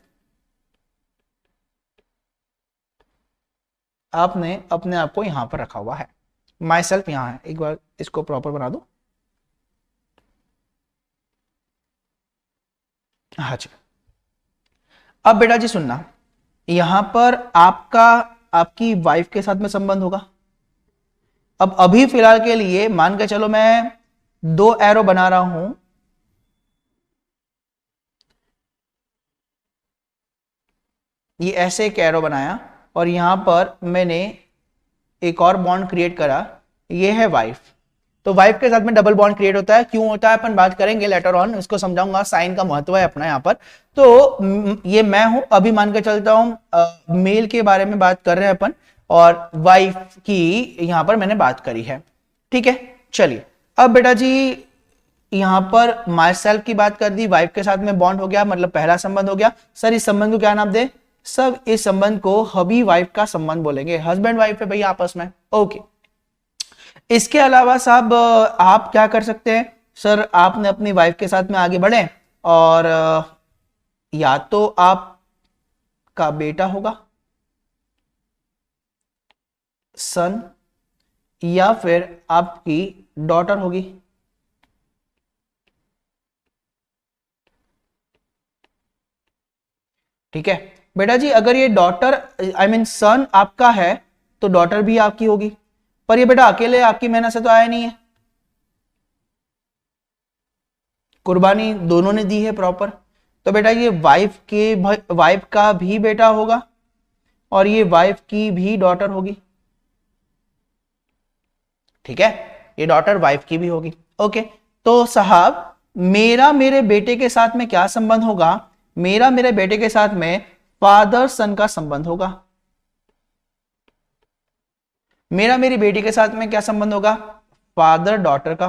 आपने अपने आप को यहां पर रखा हुआ है, माई सेल्फ यहां है। एक बार इसको प्रॉपर बना दो। हाँ जी, अब बेटा जी सुनना, यहां पर आपका आपकी वाइफ के साथ में संबंध होगा। अब अभी फिलहाल के लिए मान के चलो मैं 2 एरो बना रहा हूं, ये ऐसे एक एरो बनाया और यहां पर मैंने एक और बॉन्ड क्रिएट करा, ये है वाइफ। तो वाइफ के साथ में डबल बॉन्ड क्रिएट होता है, क्यों होता है अपन बात करेंगे लेटर ऑन, इसको समझाऊंगा, साइन का महत्व है अपना यहाँ पर। तो ये मैं हूं, अभी मान के चलता हूं मेल के बारे में बात कर रहे हैं अपन, और वाइफ की यहां पर मैंने बात करी है, ठीक है। चलिए, अब बेटा जी यहां पर माई सेल्फ की बात कर दी, वाइफ के साथ में बॉन्ड हो गया, मतलब पहला संबंध हो गया। सर इस संबंध को क्या नाम दे? सब इस संबंध को हबी वाइफ का संबंध बोलेंगे, हस्बैंड वाइफ है भैया आपस में, ओके। इसके अलावा साहब आप क्या कर सकते हैं? सर आपने अपनी वाइफ के साथ में आगे बढ़े, और या तो आपका बेटा होगा, सन, या फिर आपकी डॉटर होगी, ठीक है बेटा जी। अगर ये डॉटर आई मीन सन आपका है तो डॉटर भी आपकी होगी, पर ये बेटा अकेले आपकी मेहनत से तो आया नहीं है, कुर्बानी दोनों ने दी है प्रॉपर। तो बेटा ये वाइफ का भी बेटा होगा और ये वाइफ की भी डॉटर होगी, ठीक है, ये डॉटर वाइफ की भी होगी, ओके। तो साहब मेरा मेरे बेटे के साथ में क्या संबंध होगा? मेरा मेरे बेटे के साथ में फादर सन का संबंध होगा। मेरा मेरी बेटी के साथ में क्या संबंध होगा? फादर डॉटर का।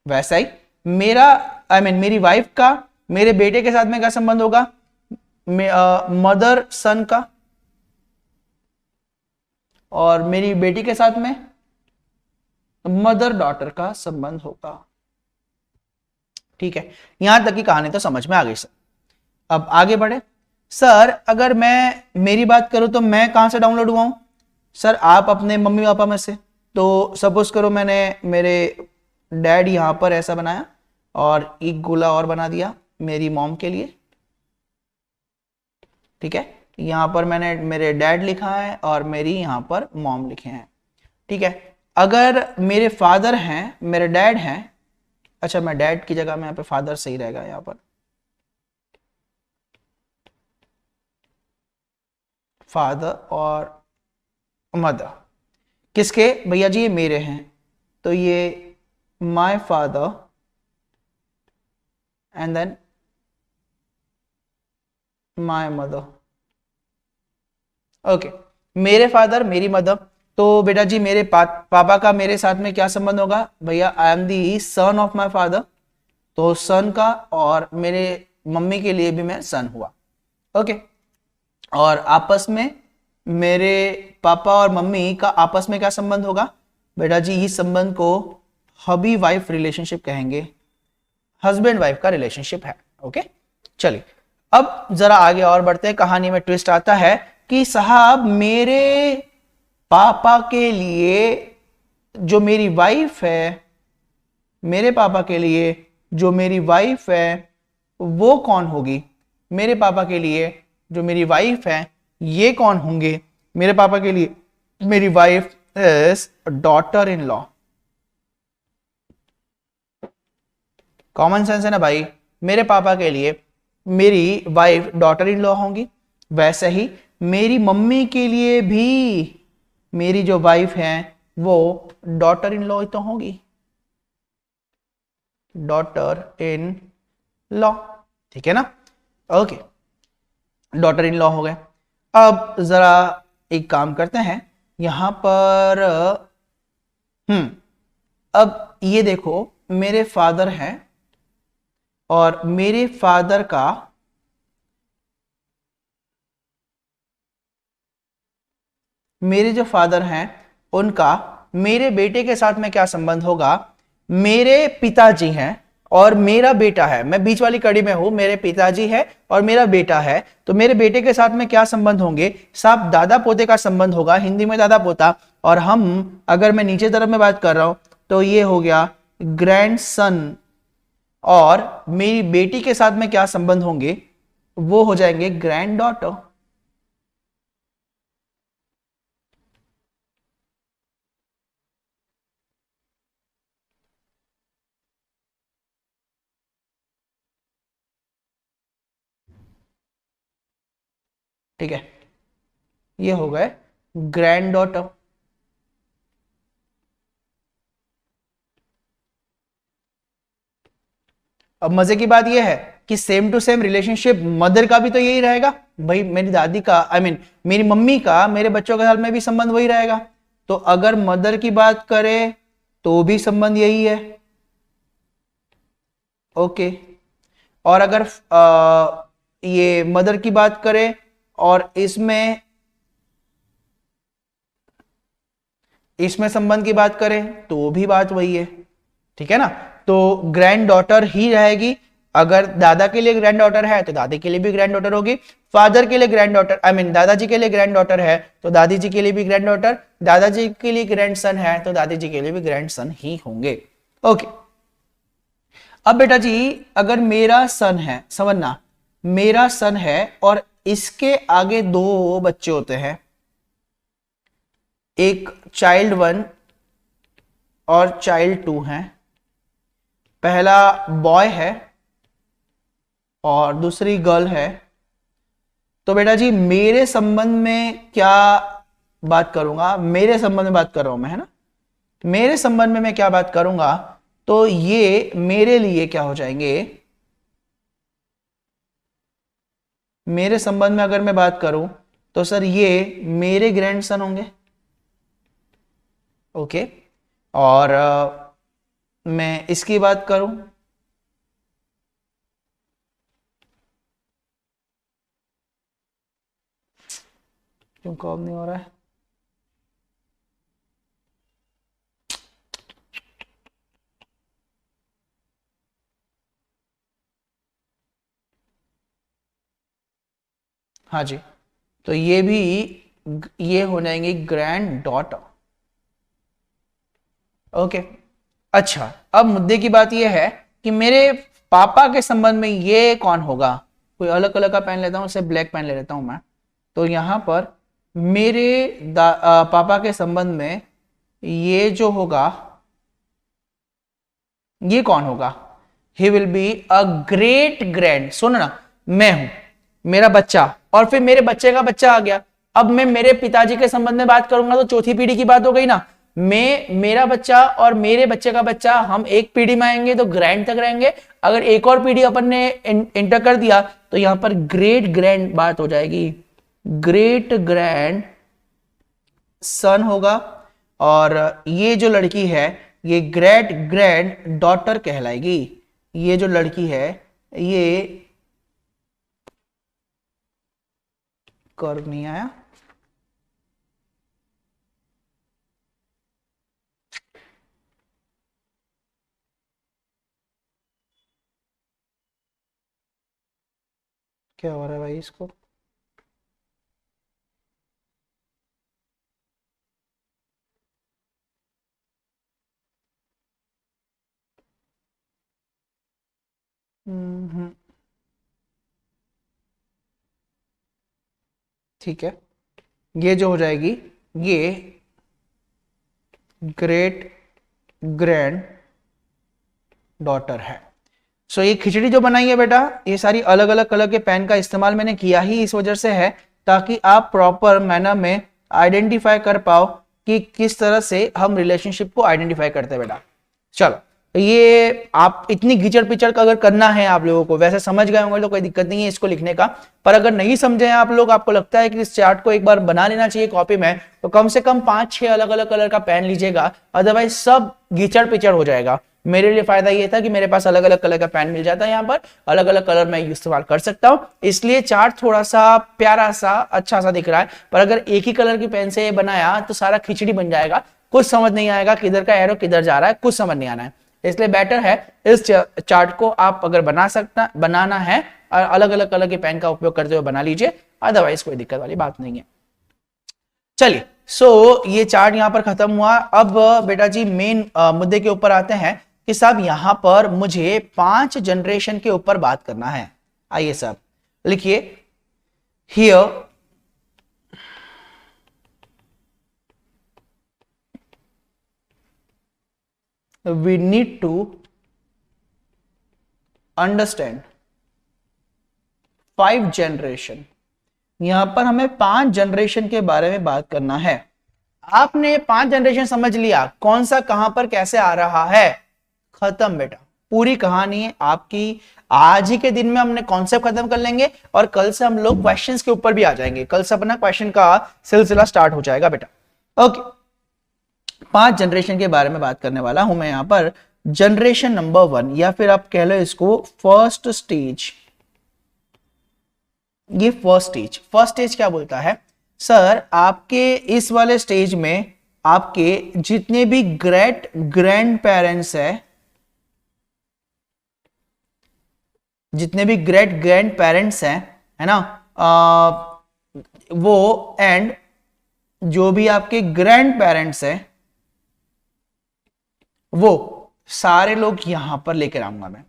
वैसा ही मेरा मेरी वाइफ का मेरे बेटे के साथ में क्या संबंध होगा? मदर सन का। और मेरी बेटी के साथ में मदर डॉटर का संबंध होगा, ठीक है। यहां तक की कहानी तो समझ में आ गई सर। अब आगे बढ़े। सर अगर मैं मेरी बात करूं तो मैं कहां से डाउनलोड हुआ हूं? सर आप अपने मम्मी पापा में से। तो सपोज करो मैंने मेरे डैड यहां पर ऐसा बनाया और एक गोला और बना दिया मेरी मॉम के लिए, ठीक है। यहां पर मैंने मेरे डैड लिखा है और मेरी यहां पर मॉम लिखे हैं, ठीक है। अगर मेरे फादर हैं, मेरे डैड हैं, अच्छा मैं डैड की जगह में यहाँ पे फादर सही रहेगा, यहाँ पर फादर और मदर किसके? भैया जी ये मेरे हैं, तो ये my father and then my mother, okay. मेरे फादर मेरी मदर। तो बेटा जी मेरे पापा का मेरे साथ में क्या संबंध होगा? भैया I am the son of my father, तो सन का, और मेरे मम्मी के लिए भी मैं सन हुआ, ओके। और आपस में मेरे पापा और मम्मी का आपस में क्या संबंध होगा? बेटा जी इस संबंध को हबी वाइफ रिलेशनशिप कहेंगे, हस्बैंड वाइफ का रिलेशनशिप है, ओके। चलिए अब जरा आगे और बढ़ते हैं। कहानी में ट्विस्ट आता है कि साहब मेरे पापा के लिए जो मेरी वाइफ है, मेरे पापा के लिए जो मेरी वाइफ है वो कौन होगी? मेरे पापा के लिए जो मेरी वाइफ है ये कौन होंगे? मेरे पापा के लिए मेरी wife is daughter in law, common sense है ना भाई। मेरे पापा के लिए मेरी वाइफ डॉटर इन लॉ होंगी, वैसे ही मेरी मम्मी के लिए भी मेरी जो वाइफ है वो डॉटर इन लॉ तो होगी, डॉटर इन लॉ, ठीक है ना। ओके, डॉटर इन लॉ हो गए। अब जरा एक काम करते हैं यहां पर, अब ये देखो मेरे फादर हैं और मेरे फादर का मेरे जो फादर हैं उनका मेरे बेटे के साथ में क्या संबंध होगा। मेरे पिताजी हैं और मेरा बेटा है, मैं बीच वाली कड़ी में हूं, मेरे पिताजी है और मेरा बेटा है, तो मेरे बेटे के साथ में क्या संबंध होंगे साहब, दादा पोते का संबंध होगा, हिंदी में दादा पोता। और हम अगर मैं नीचे तरफ में बात कर रहा हूं तो ये हो गया ग्रैंड सन, और मेरी बेटी के साथ में क्या संबंध होंगे वो हो जाएंगे ग्रैंड डॉटर। ठीक है, ये हो गए ग्रैंड डॉटर। अब मजे की बात यह है कि same to same relationship mother का भी तो यही रहेगा भाई, मेरी दादी का मेरी मम्मी का मेरे बच्चों के साथ में भी संबंध वही रहेगा। तो अगर मदर की बात करें तो भी संबंध यही है। ओके, और अगर ये मदर की बात करें और इसमें इसमें संबंध की बात करें तो भी बात वही है, ठीक है ना। तो ग्रैंड डॉटर ही रहेगी। अगर दादा के लिए ग्रैंड डॉटर है तो दादी के लिए भी ग्रैंड डॉटर होगी, फादर के लिए ग्रैंड डॉटर दादाजी के लिए ग्रैंड डॉटर है तो दादी जी के लिए भी ग्रैंड डॉटर, दादाजी के लिए ग्रैंड सन है तो दादी जी के लिए भी ग्रैंड सन ही होंगे। ओके, अब बेटा जी अगर मेरा सन है, समझना मेरा सन है और इसके आगे दो बच्चे होते हैं, एक चाइल्ड 1 और चाइल्ड 2 है, पहला बॉय है और दूसरी गर्ल है, तो बेटा जी मेरे संबंध में क्या बात करूंगा, मेरे संबंध में बात कर रहा हूं मैं, है ना, मेरे संबंध में मैं क्या बात करूंगा, तो ये मेरे लिए क्या हो जाएंगे, मेरे संबंध में अगर मैं बात करूं तो सर ये मेरे ग्रैंडसन होंगे। ओके, और मैं इसकी बात करूं क्यों कॉल नहीं हो रहा है, हाँ जी, तो ये भी ये हो जाएंगे ग्रैंड डॉटर। ओके, अच्छा अब मुद्दे की बात ये है कि मेरे पापा के संबंध में ये कौन होगा, कोई अलग कलर का पेन लेता हूं, उसे ब्लैक पेन ले लेता हूं मैं, तो यहां पर मेरे पापा के संबंध में ये जो होगा ये कौन होगा, he will be a great grand, सुन ना, मैं हूं, मेरा बच्चा और फिर मेरे बच्चे का बच्चा आ गया। अब मैं मेरे पिताजी के संबंध में बात करूंगा तो चौथी पीढ़ी की बात हो गई ना, मैं मेरा बच्चा और मेरे बच्चे का बच्चा हम एक पीढ़ी में आएंगे तो ग्रैंड तक रहेंगे। अगर एक और पीढ़ी अपन ने एंटर कर दिया तो यहां पर ग्रेट ग्रैंड बात हो जाएगी, ग्रेट ग्रैंड सन होगा, और ये जो लड़की है ये ग्रेट ग्रैंड डॉटर कहलाएगी। ये जो लड़की है ये कर्व नहीं आया, क्या हो रहा है भाई इसको, ठीक है, ये जो हो जाएगी ये ग्रेट ग्रैंड डॉटर है। सो ये खिचड़ी जो बनाई है बेटा, ये सारी अलग अलग कलर के पेन का इस्तेमाल मैंने किया ही इस वजह से है ताकि आप प्रॉपर मैनर में आइडेंटिफाई कर पाओ कि किस तरह से हम रिलेशनशिप को आइडेंटिफाई करते हैं बेटा। चलो, ये आप इतनी गिचड़ पिचड़ का अगर करना है आप लोगों को, वैसे समझ गए होंगे तो कोई दिक्कत नहीं है इसको लिखने का, पर अगर नहीं समझे हैं आप लोग, आपको लगता है कि इस चार्ट को एक बार बना लेना चाहिए कॉपी में, तो कम से कम 5-6 अलग अलग कलर का पेन लीजिएगा, अदरवाइज सब गिचड़ पिचड़ हो जाएगा। मेरे लिए फायदा ये था कि मेरे पास अलग अलग कलर का पेन मिल जाता है, यहाँ पर अलग अलग कलर मैं इस्तेमाल कर सकता हूँ, इसलिए चार्ट थोड़ा सा प्यारा सा अच्छा सा दिख रहा है। पर अगर एक ही कलर की पेन से बनाया तो सारा खिचड़ी बन जाएगा, कुछ समझ नहीं आएगा किधर का एरो किधर जा रहा है, कुछ समझ नहीं आना है। इसलिए बेटर है इस चार्ट को आप अगर बनाना है अलग अलग कलर के पेन का उपयोग करते हुए बना लीजिए, अदरवाइज कोई दिक्कत वाली बात नहीं है। चलिए, सो ये चार्ट यहां पर खत्म हुआ। अब बेटा जी मेन मुद्दे के ऊपर आते हैं कि साहब यहां पर मुझे 5 जनरेशन के ऊपर बात करना है। आइए साहब लिखिए, here we need to understand 5 generation. यहां पर हमें 5 जनरेशन के बारे में बात करना है। आपने 5 जनरेशन समझ लिया, कौन सा कहां पर कैसे आ रहा है, खत्म बेटा, पूरी कहानी आपकी। आज ही के दिन में हमने कॉन्सेप्ट खत्म कर लेंगे और कल से हम लोग क्वेश्चंस के ऊपर भी आ जाएंगे। कल से अपना क्वेश्चन का सिलसिला स्टार्ट हो जाएगा बेटा। ओके, 5 जनरेशन के बारे में बात करने वाला हूं मैं यहां पर। जनरेशन नंबर 1 या फिर आप कह लो इसको फर्स्ट स्टेज। ये फर्स्ट स्टेज क्या बोलता है सर, आपके इस वाले स्टेज में आपके जितने भी ग्रेट ग्रैंड पेरेंट्स है, जितने भी ग्रेट ग्रैंड पेरेंट्स हैं, है ना, वो एंड जो भी आपके ग्रैंड पेरेंट्स हैं वो सारे लोग यहां पर लेकर आऊंगा मैं।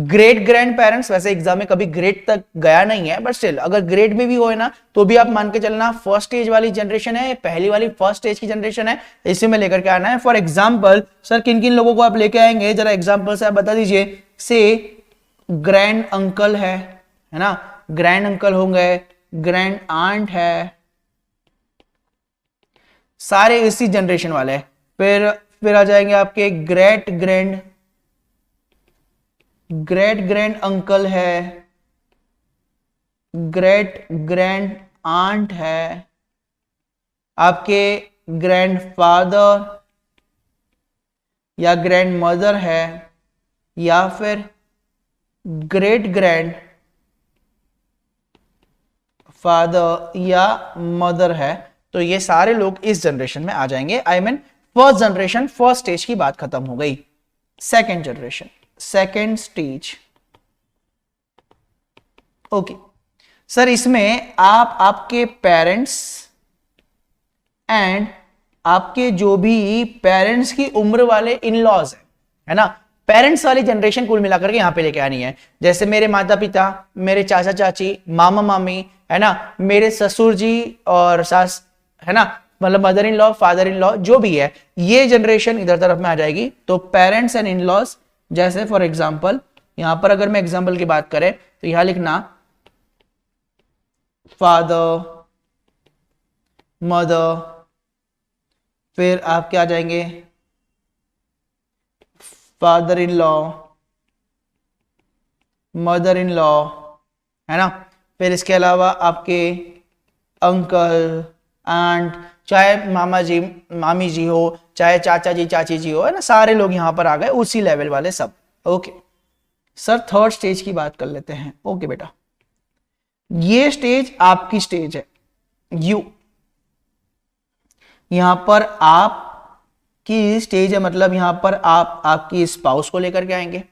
ग्रेट ग्रैंड पेरेंट्स वैसे एग्जाम में कभी ग्रेट तक गया नहीं है, बट स्टिल अगर ग्रेट में भी हो ना तो भी आप मान के चलना फर्स्ट स्टेज वाली जनरेशन है, पहली वाली फर्स्ट स्टेज की जनरेशन है, इसी में लेकर के आना है। फॉर एग्जाम्पल सर किन किन लोगों को आप लेके आएंगे, जरा एग्जाम्पल से आप बता दीजिए। से ग्रैंड अंकल है ना, ग्रैंड अंकल होंगे, ग्रैंड आंट है, सारे इसी जनरेशन वाले हैं। फिर आ जाएंगे आपके ग्रेट ग्रैंड अंकल है, ग्रेट ग्रैंड आंट है, आपके ग्रैंड फादर या ग्रैंड मदर है, या फिर ग्रेट ग्रैंड फादर या मदर है। तो ये सारे लोग इस जनरेशन में आ जाएंगे। I mean first generation, first stage की बात खत्म हो गई। Second generation, second stage. Okay sir, इसमें आप आपके पेरेंट्स एंड आपके जो भी पेरेंट्स की उम्र वाले इन लॉज है ना, पेरेंट्स वाली जनरेशन कुल मिलाकर के यहां पे लेके आनी है। जैसे मेरे माता पिता, मेरे चाचा चाची, मामा मामी, है ना, मेरे ससुर जी और सास, है ना, मतलब mother in law, father in law, जो भी है, ये जनरेशन इधर तरफ में आ जाएगी। तो पेरेंट्स एंड इन लॉज, जैसे फॉर एग्जांपल यहां पर अगर मैं एग्जांपल की बात करें तो यहां लिखना फादर, मदर, फिर आप क्या जाएंगे father in law, mother in law, है ना, फिर इसके अलावा आपके अंकल, आंट, चाहे मामा जी मामी जी हो, चाहे चाचा जी चाची जी हो, है ना, सारे लोग यहां पर आ गए, उसी लेवल वाले सब। ओके सर, थर्ड स्टेज की बात कर लेते हैं। ओके बेटा, ये स्टेज आपकी स्टेज है, यू, यहां पर आप की स्टेज है, मतलब यहां पर आप आपकी स्पाउस को लेकर के आएंगे,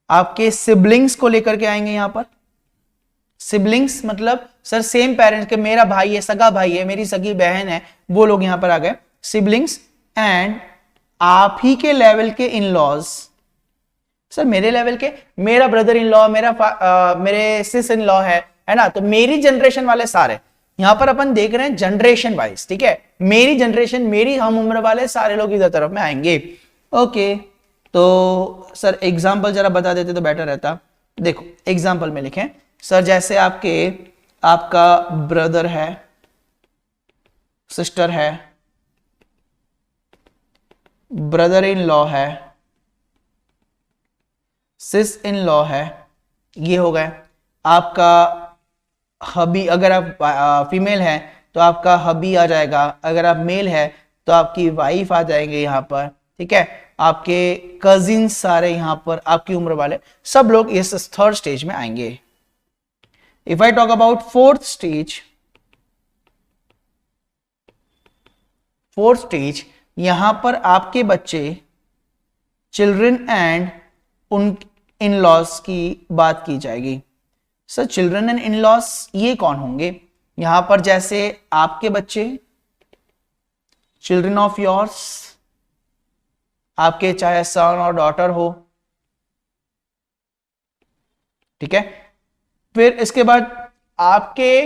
आपके सिबलिंग्स को लेकर के आएंगे। यहां पर सिबलिंग्स मतलब सर सेम पेरेंट्स के, मेरा भाई है, सगा भाई है, मेरी सगी बहन है, वो लोग यहां पर आ गए, सिबलिंग्स। एंड आप ही के लेवल के इन लॉज, सर मेरे लेवल के, मेरा ब्रदर इन लॉ, मेरे सिस इन लॉ है ना, तो मेरी जनरेशन वाले सारे यहां पर अपन देख रहे हैं जनरेशन वाइज, ठीक है, मेरी जनरेशन, मेरी हम उम्र वाले सारे लोग इधर तरफ में आएंगे। ओके तो सर एग्जाम्पल जरा बता देते तो बेटर रहता। देखो एग्जाम्पल में लिखें सर, जैसे आपका ब्रदर है, सिस्टर है, ब्रदर इन लॉ है, सिस इन लॉ है, ये हो गए। आपका हबी, अगर आप फीमेल है तो आपका हबी आ जाएगा, अगर आप मेल है तो आपकी वाइफ आ जाएंगे यहाँ पर, ठीक है। आपके कजिन सारे यहाँ पर आपकी उम्र वाले सब लोग इस थर्ड स्टेज में आएंगे। If I talk about fourth stage, यहां पर आपके बच्चे, चिल्ड्रन एंड उन इन लॉस की बात की जाएगी। Sir children and in loss ये कौन होंगे? यहां पर जैसे आपके बच्चे, चिल्ड्रन ऑफ योर्स, आपके चाहे सन और डॉटर हो, ठीक है। फिर इसके बाद आपके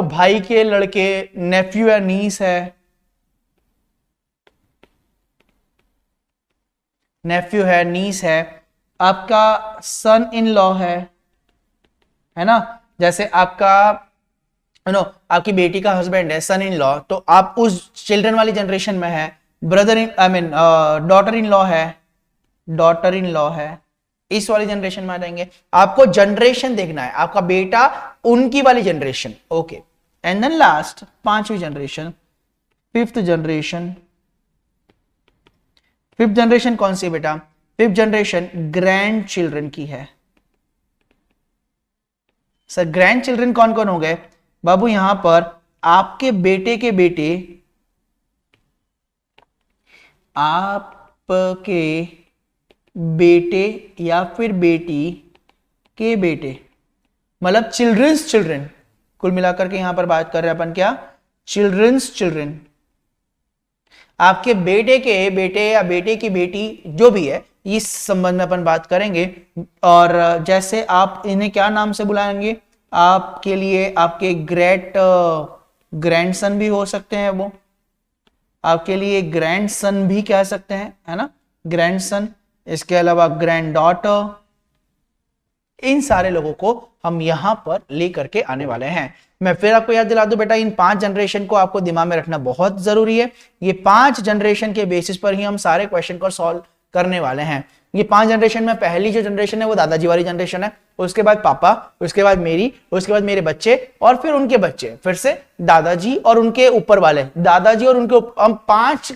भाई के लड़के, नेफ्यू या नीस है, नेफ्यू है, नीस है, आपका सन इन लॉ है ना। जैसे आपका आपकी बेटी का हस्बैंड है, सन इन लॉ, तो आप उस चिल्ड्रन वाली जनरेशन में है। Brother in daughter in law है, डॉटर इन लॉ है, इस वाली जनरेशन में आ जाएंगे। आपको जनरेशन देखना है, आपका बेटा उनकी वाली generation, okay. And then last पांचवी generation, fifth generation. Fifth generation कौन सी बेटा? फिफ्थ जनरेशन ग्रैंड चिल्ड्रन की है। सर ग्रैंड चिल्ड्रन कौन कौन हो गए बाबू? यहां पर आपके बेटे के बेटे, आपके बेटे या फिर बेटी के बेटे, मतलब चिल्ड्रंस चिल्ड्रन, कुल मिलाकर के यहां पर बात कर रहे हैं अपन क्या? Childrens children. आपके बेटे के बेटे या बेटे की बेटी जो भी है, इस संबंध में अपन बात करेंगे। और जैसे आप इन्हें क्या नाम से बुलाएंगे? आपके लिए आपके ग्रैंडसन भी हो सकते हैं, वो आपके लिए ग्रैंडसन भी कह सकते हैं, है ना, ग्रैंडसन। इसके अलावा ग्रैंड डॉटर, इन सारे लोगों को हम यहां पर लेकर के आने वाले हैं। मैं फिर आपको याद दिला दूं बेटा, इन 5 जनरेशन को आपको दिमाग में रखना बहुत जरूरी है। ये 5 जनरेशन के बेसिस पर ही हम सारे क्वेश्चन को सॉल्व करने वाले हैं। ये 5 जनरेशन में पहली जो जनरेशन है वो दादाजी वाली जनरेशन है, उसके बाद पापा, उसके बाद मेरी, उसके बाद मेरे बच्चे, और फिर उनके बच्चे, फिर से दादाजी और उनके ऊपर वाले दादाजी और उनके हम 5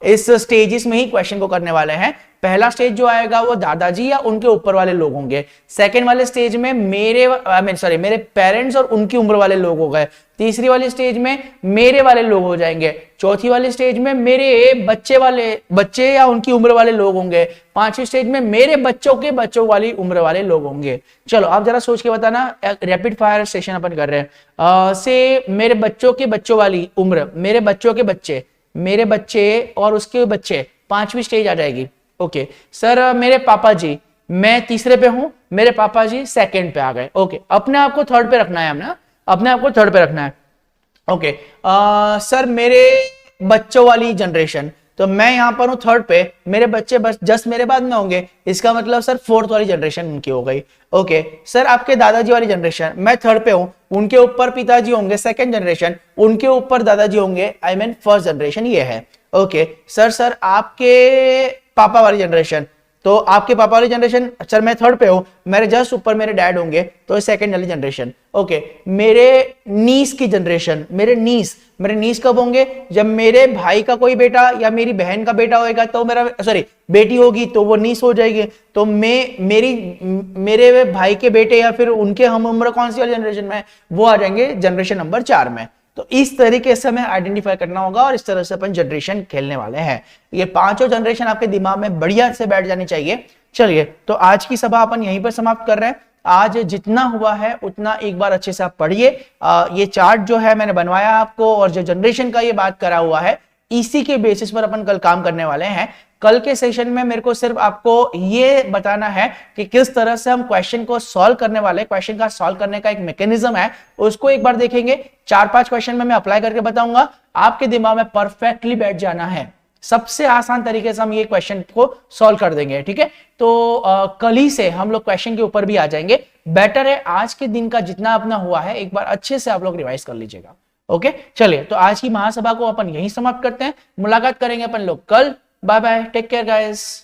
इस स्टेजेस में ही क्वेश्चन को करने वाले हैं। पहला स्टेज जो आएगा वो दादाजी या उनके ऊपर वाले लोग होंगे। सेकंड वाले स्टेज में मेरे पेरेंट्स और उनकी उम्र वाले लोग हो गए। तीसरी वाली स्टेज में मेरे वाले लोग हो जाएंगे। चौथी वाली स्टेज में मेरे बच्चे या उनकी उम्र वाले लोग होंगे। पांचवी स्टेज में मेरे बच्चों के बच्चों वाली उम्र वाले लोग होंगे। चलो आप जरा सोच के बताना, रैपिड फायर सेशन अपन कर रहे हैं। से मेरे बच्चों के बच्चों वाली उम्र, मेरे बच्चों के बच्चे, मेरे बच्चे और उसके बच्चे, 5वीं स्टेज आ जाएगी। ओके सर, मेरे पापा जी, मैं तीसरे पे हूं, मेरे पापा जी सेकंड पे आ गए। ओके, अपने आप को थर्ड पे रखना है, हमने अपने आप को थर्ड पे रखना है। ओके सर, मेरे बच्चों वाली जनरेशन, तो मैं यहां पर हूं थर्ड पे, मेरे बच्चे बस जस्ट मेरे बाद में होंगे, इसका मतलब सर फोर्थ वाली जनरेशन उनकी हो गई। ओके सर, आपके दादाजी वाली जनरेशन, मैं थर्ड पे हूं, उनके ऊपर पिताजी होंगे सेकंड जनरेशन, उनके ऊपर दादाजी होंगे, आई मीन फर्स्ट जनरेशन ये है। ओके सर आपके पापा वाली जनरेशन, तो आपके पापा वाली जनरेशन, सर मैं थर्ड पे हूं, मेरे जस्ट ऊपर मेरे डैड होंगे, तो सेकंड वाली जनरेशन। ओके, मेरे नीस की जनरेशन, मेरे नीस कब होंगे? जब मेरे भाई का कोई बेटा या मेरी बहन का बेटा होएगा तो बेटी होगी तो वो नीस हो जाएगी। तो मेरे भाई के बेटे या फिर उनके हम उम्र कौन सी वाली जनरेशन में, वो आ जाएंगे जनरेशन नंबर 4 में। तो इस तरीके से हमें आइडेंटिफाई करना होगा और इस तरह से अपन जनरेशन खेलने वाले हैं। ये 5 जनरेशन आपके दिमाग में बढ़िया से बैठ जानी चाहिए। चलिए, तो आज की सभा अपन यहीं पर समाप्त कर रहे हैं। आज जितना हुआ है उतना एक बार अच्छे से आप पढ़िए। ये चार्ट जो है मैंने बनवाया आपको, और जो जनरेशन का ये बात करा हुआ है, इसी के बेसिस पर अपन कल काम करने वाले हैं। कल के सेशन में मेरे को सिर्फ आपको ये बताना है कि किस तरह से हम क्वेश्चन को सॉल्व करने वाले, क्वेश्चन का सॉल्व करने का एक मैकेनिज्म है, उसको एक बार देखेंगे। 4-5 क्वेश्चन में मैं अप्लाई करके बताऊंगा, आपके दिमाग में परफेक्टली बैठ जाना है। सबसे आसान तरीके से हम ये क्वेश्चन को सॉल्व कर देंगे, ठीक है। तो कल ही से हम लोग क्वेश्चन के ऊपर भी आ जाएंगे। बेटर है आज के दिन का जितना अपना हुआ है एक बार अच्छे से आप लोग रिवाइज कर लीजिएगा। ओके, चलिए तो आज की महासभा को अपन यहीं समाप्त करते हैं। मुलाकात करेंगे अपन लोग कल। Bye bye, take care guys.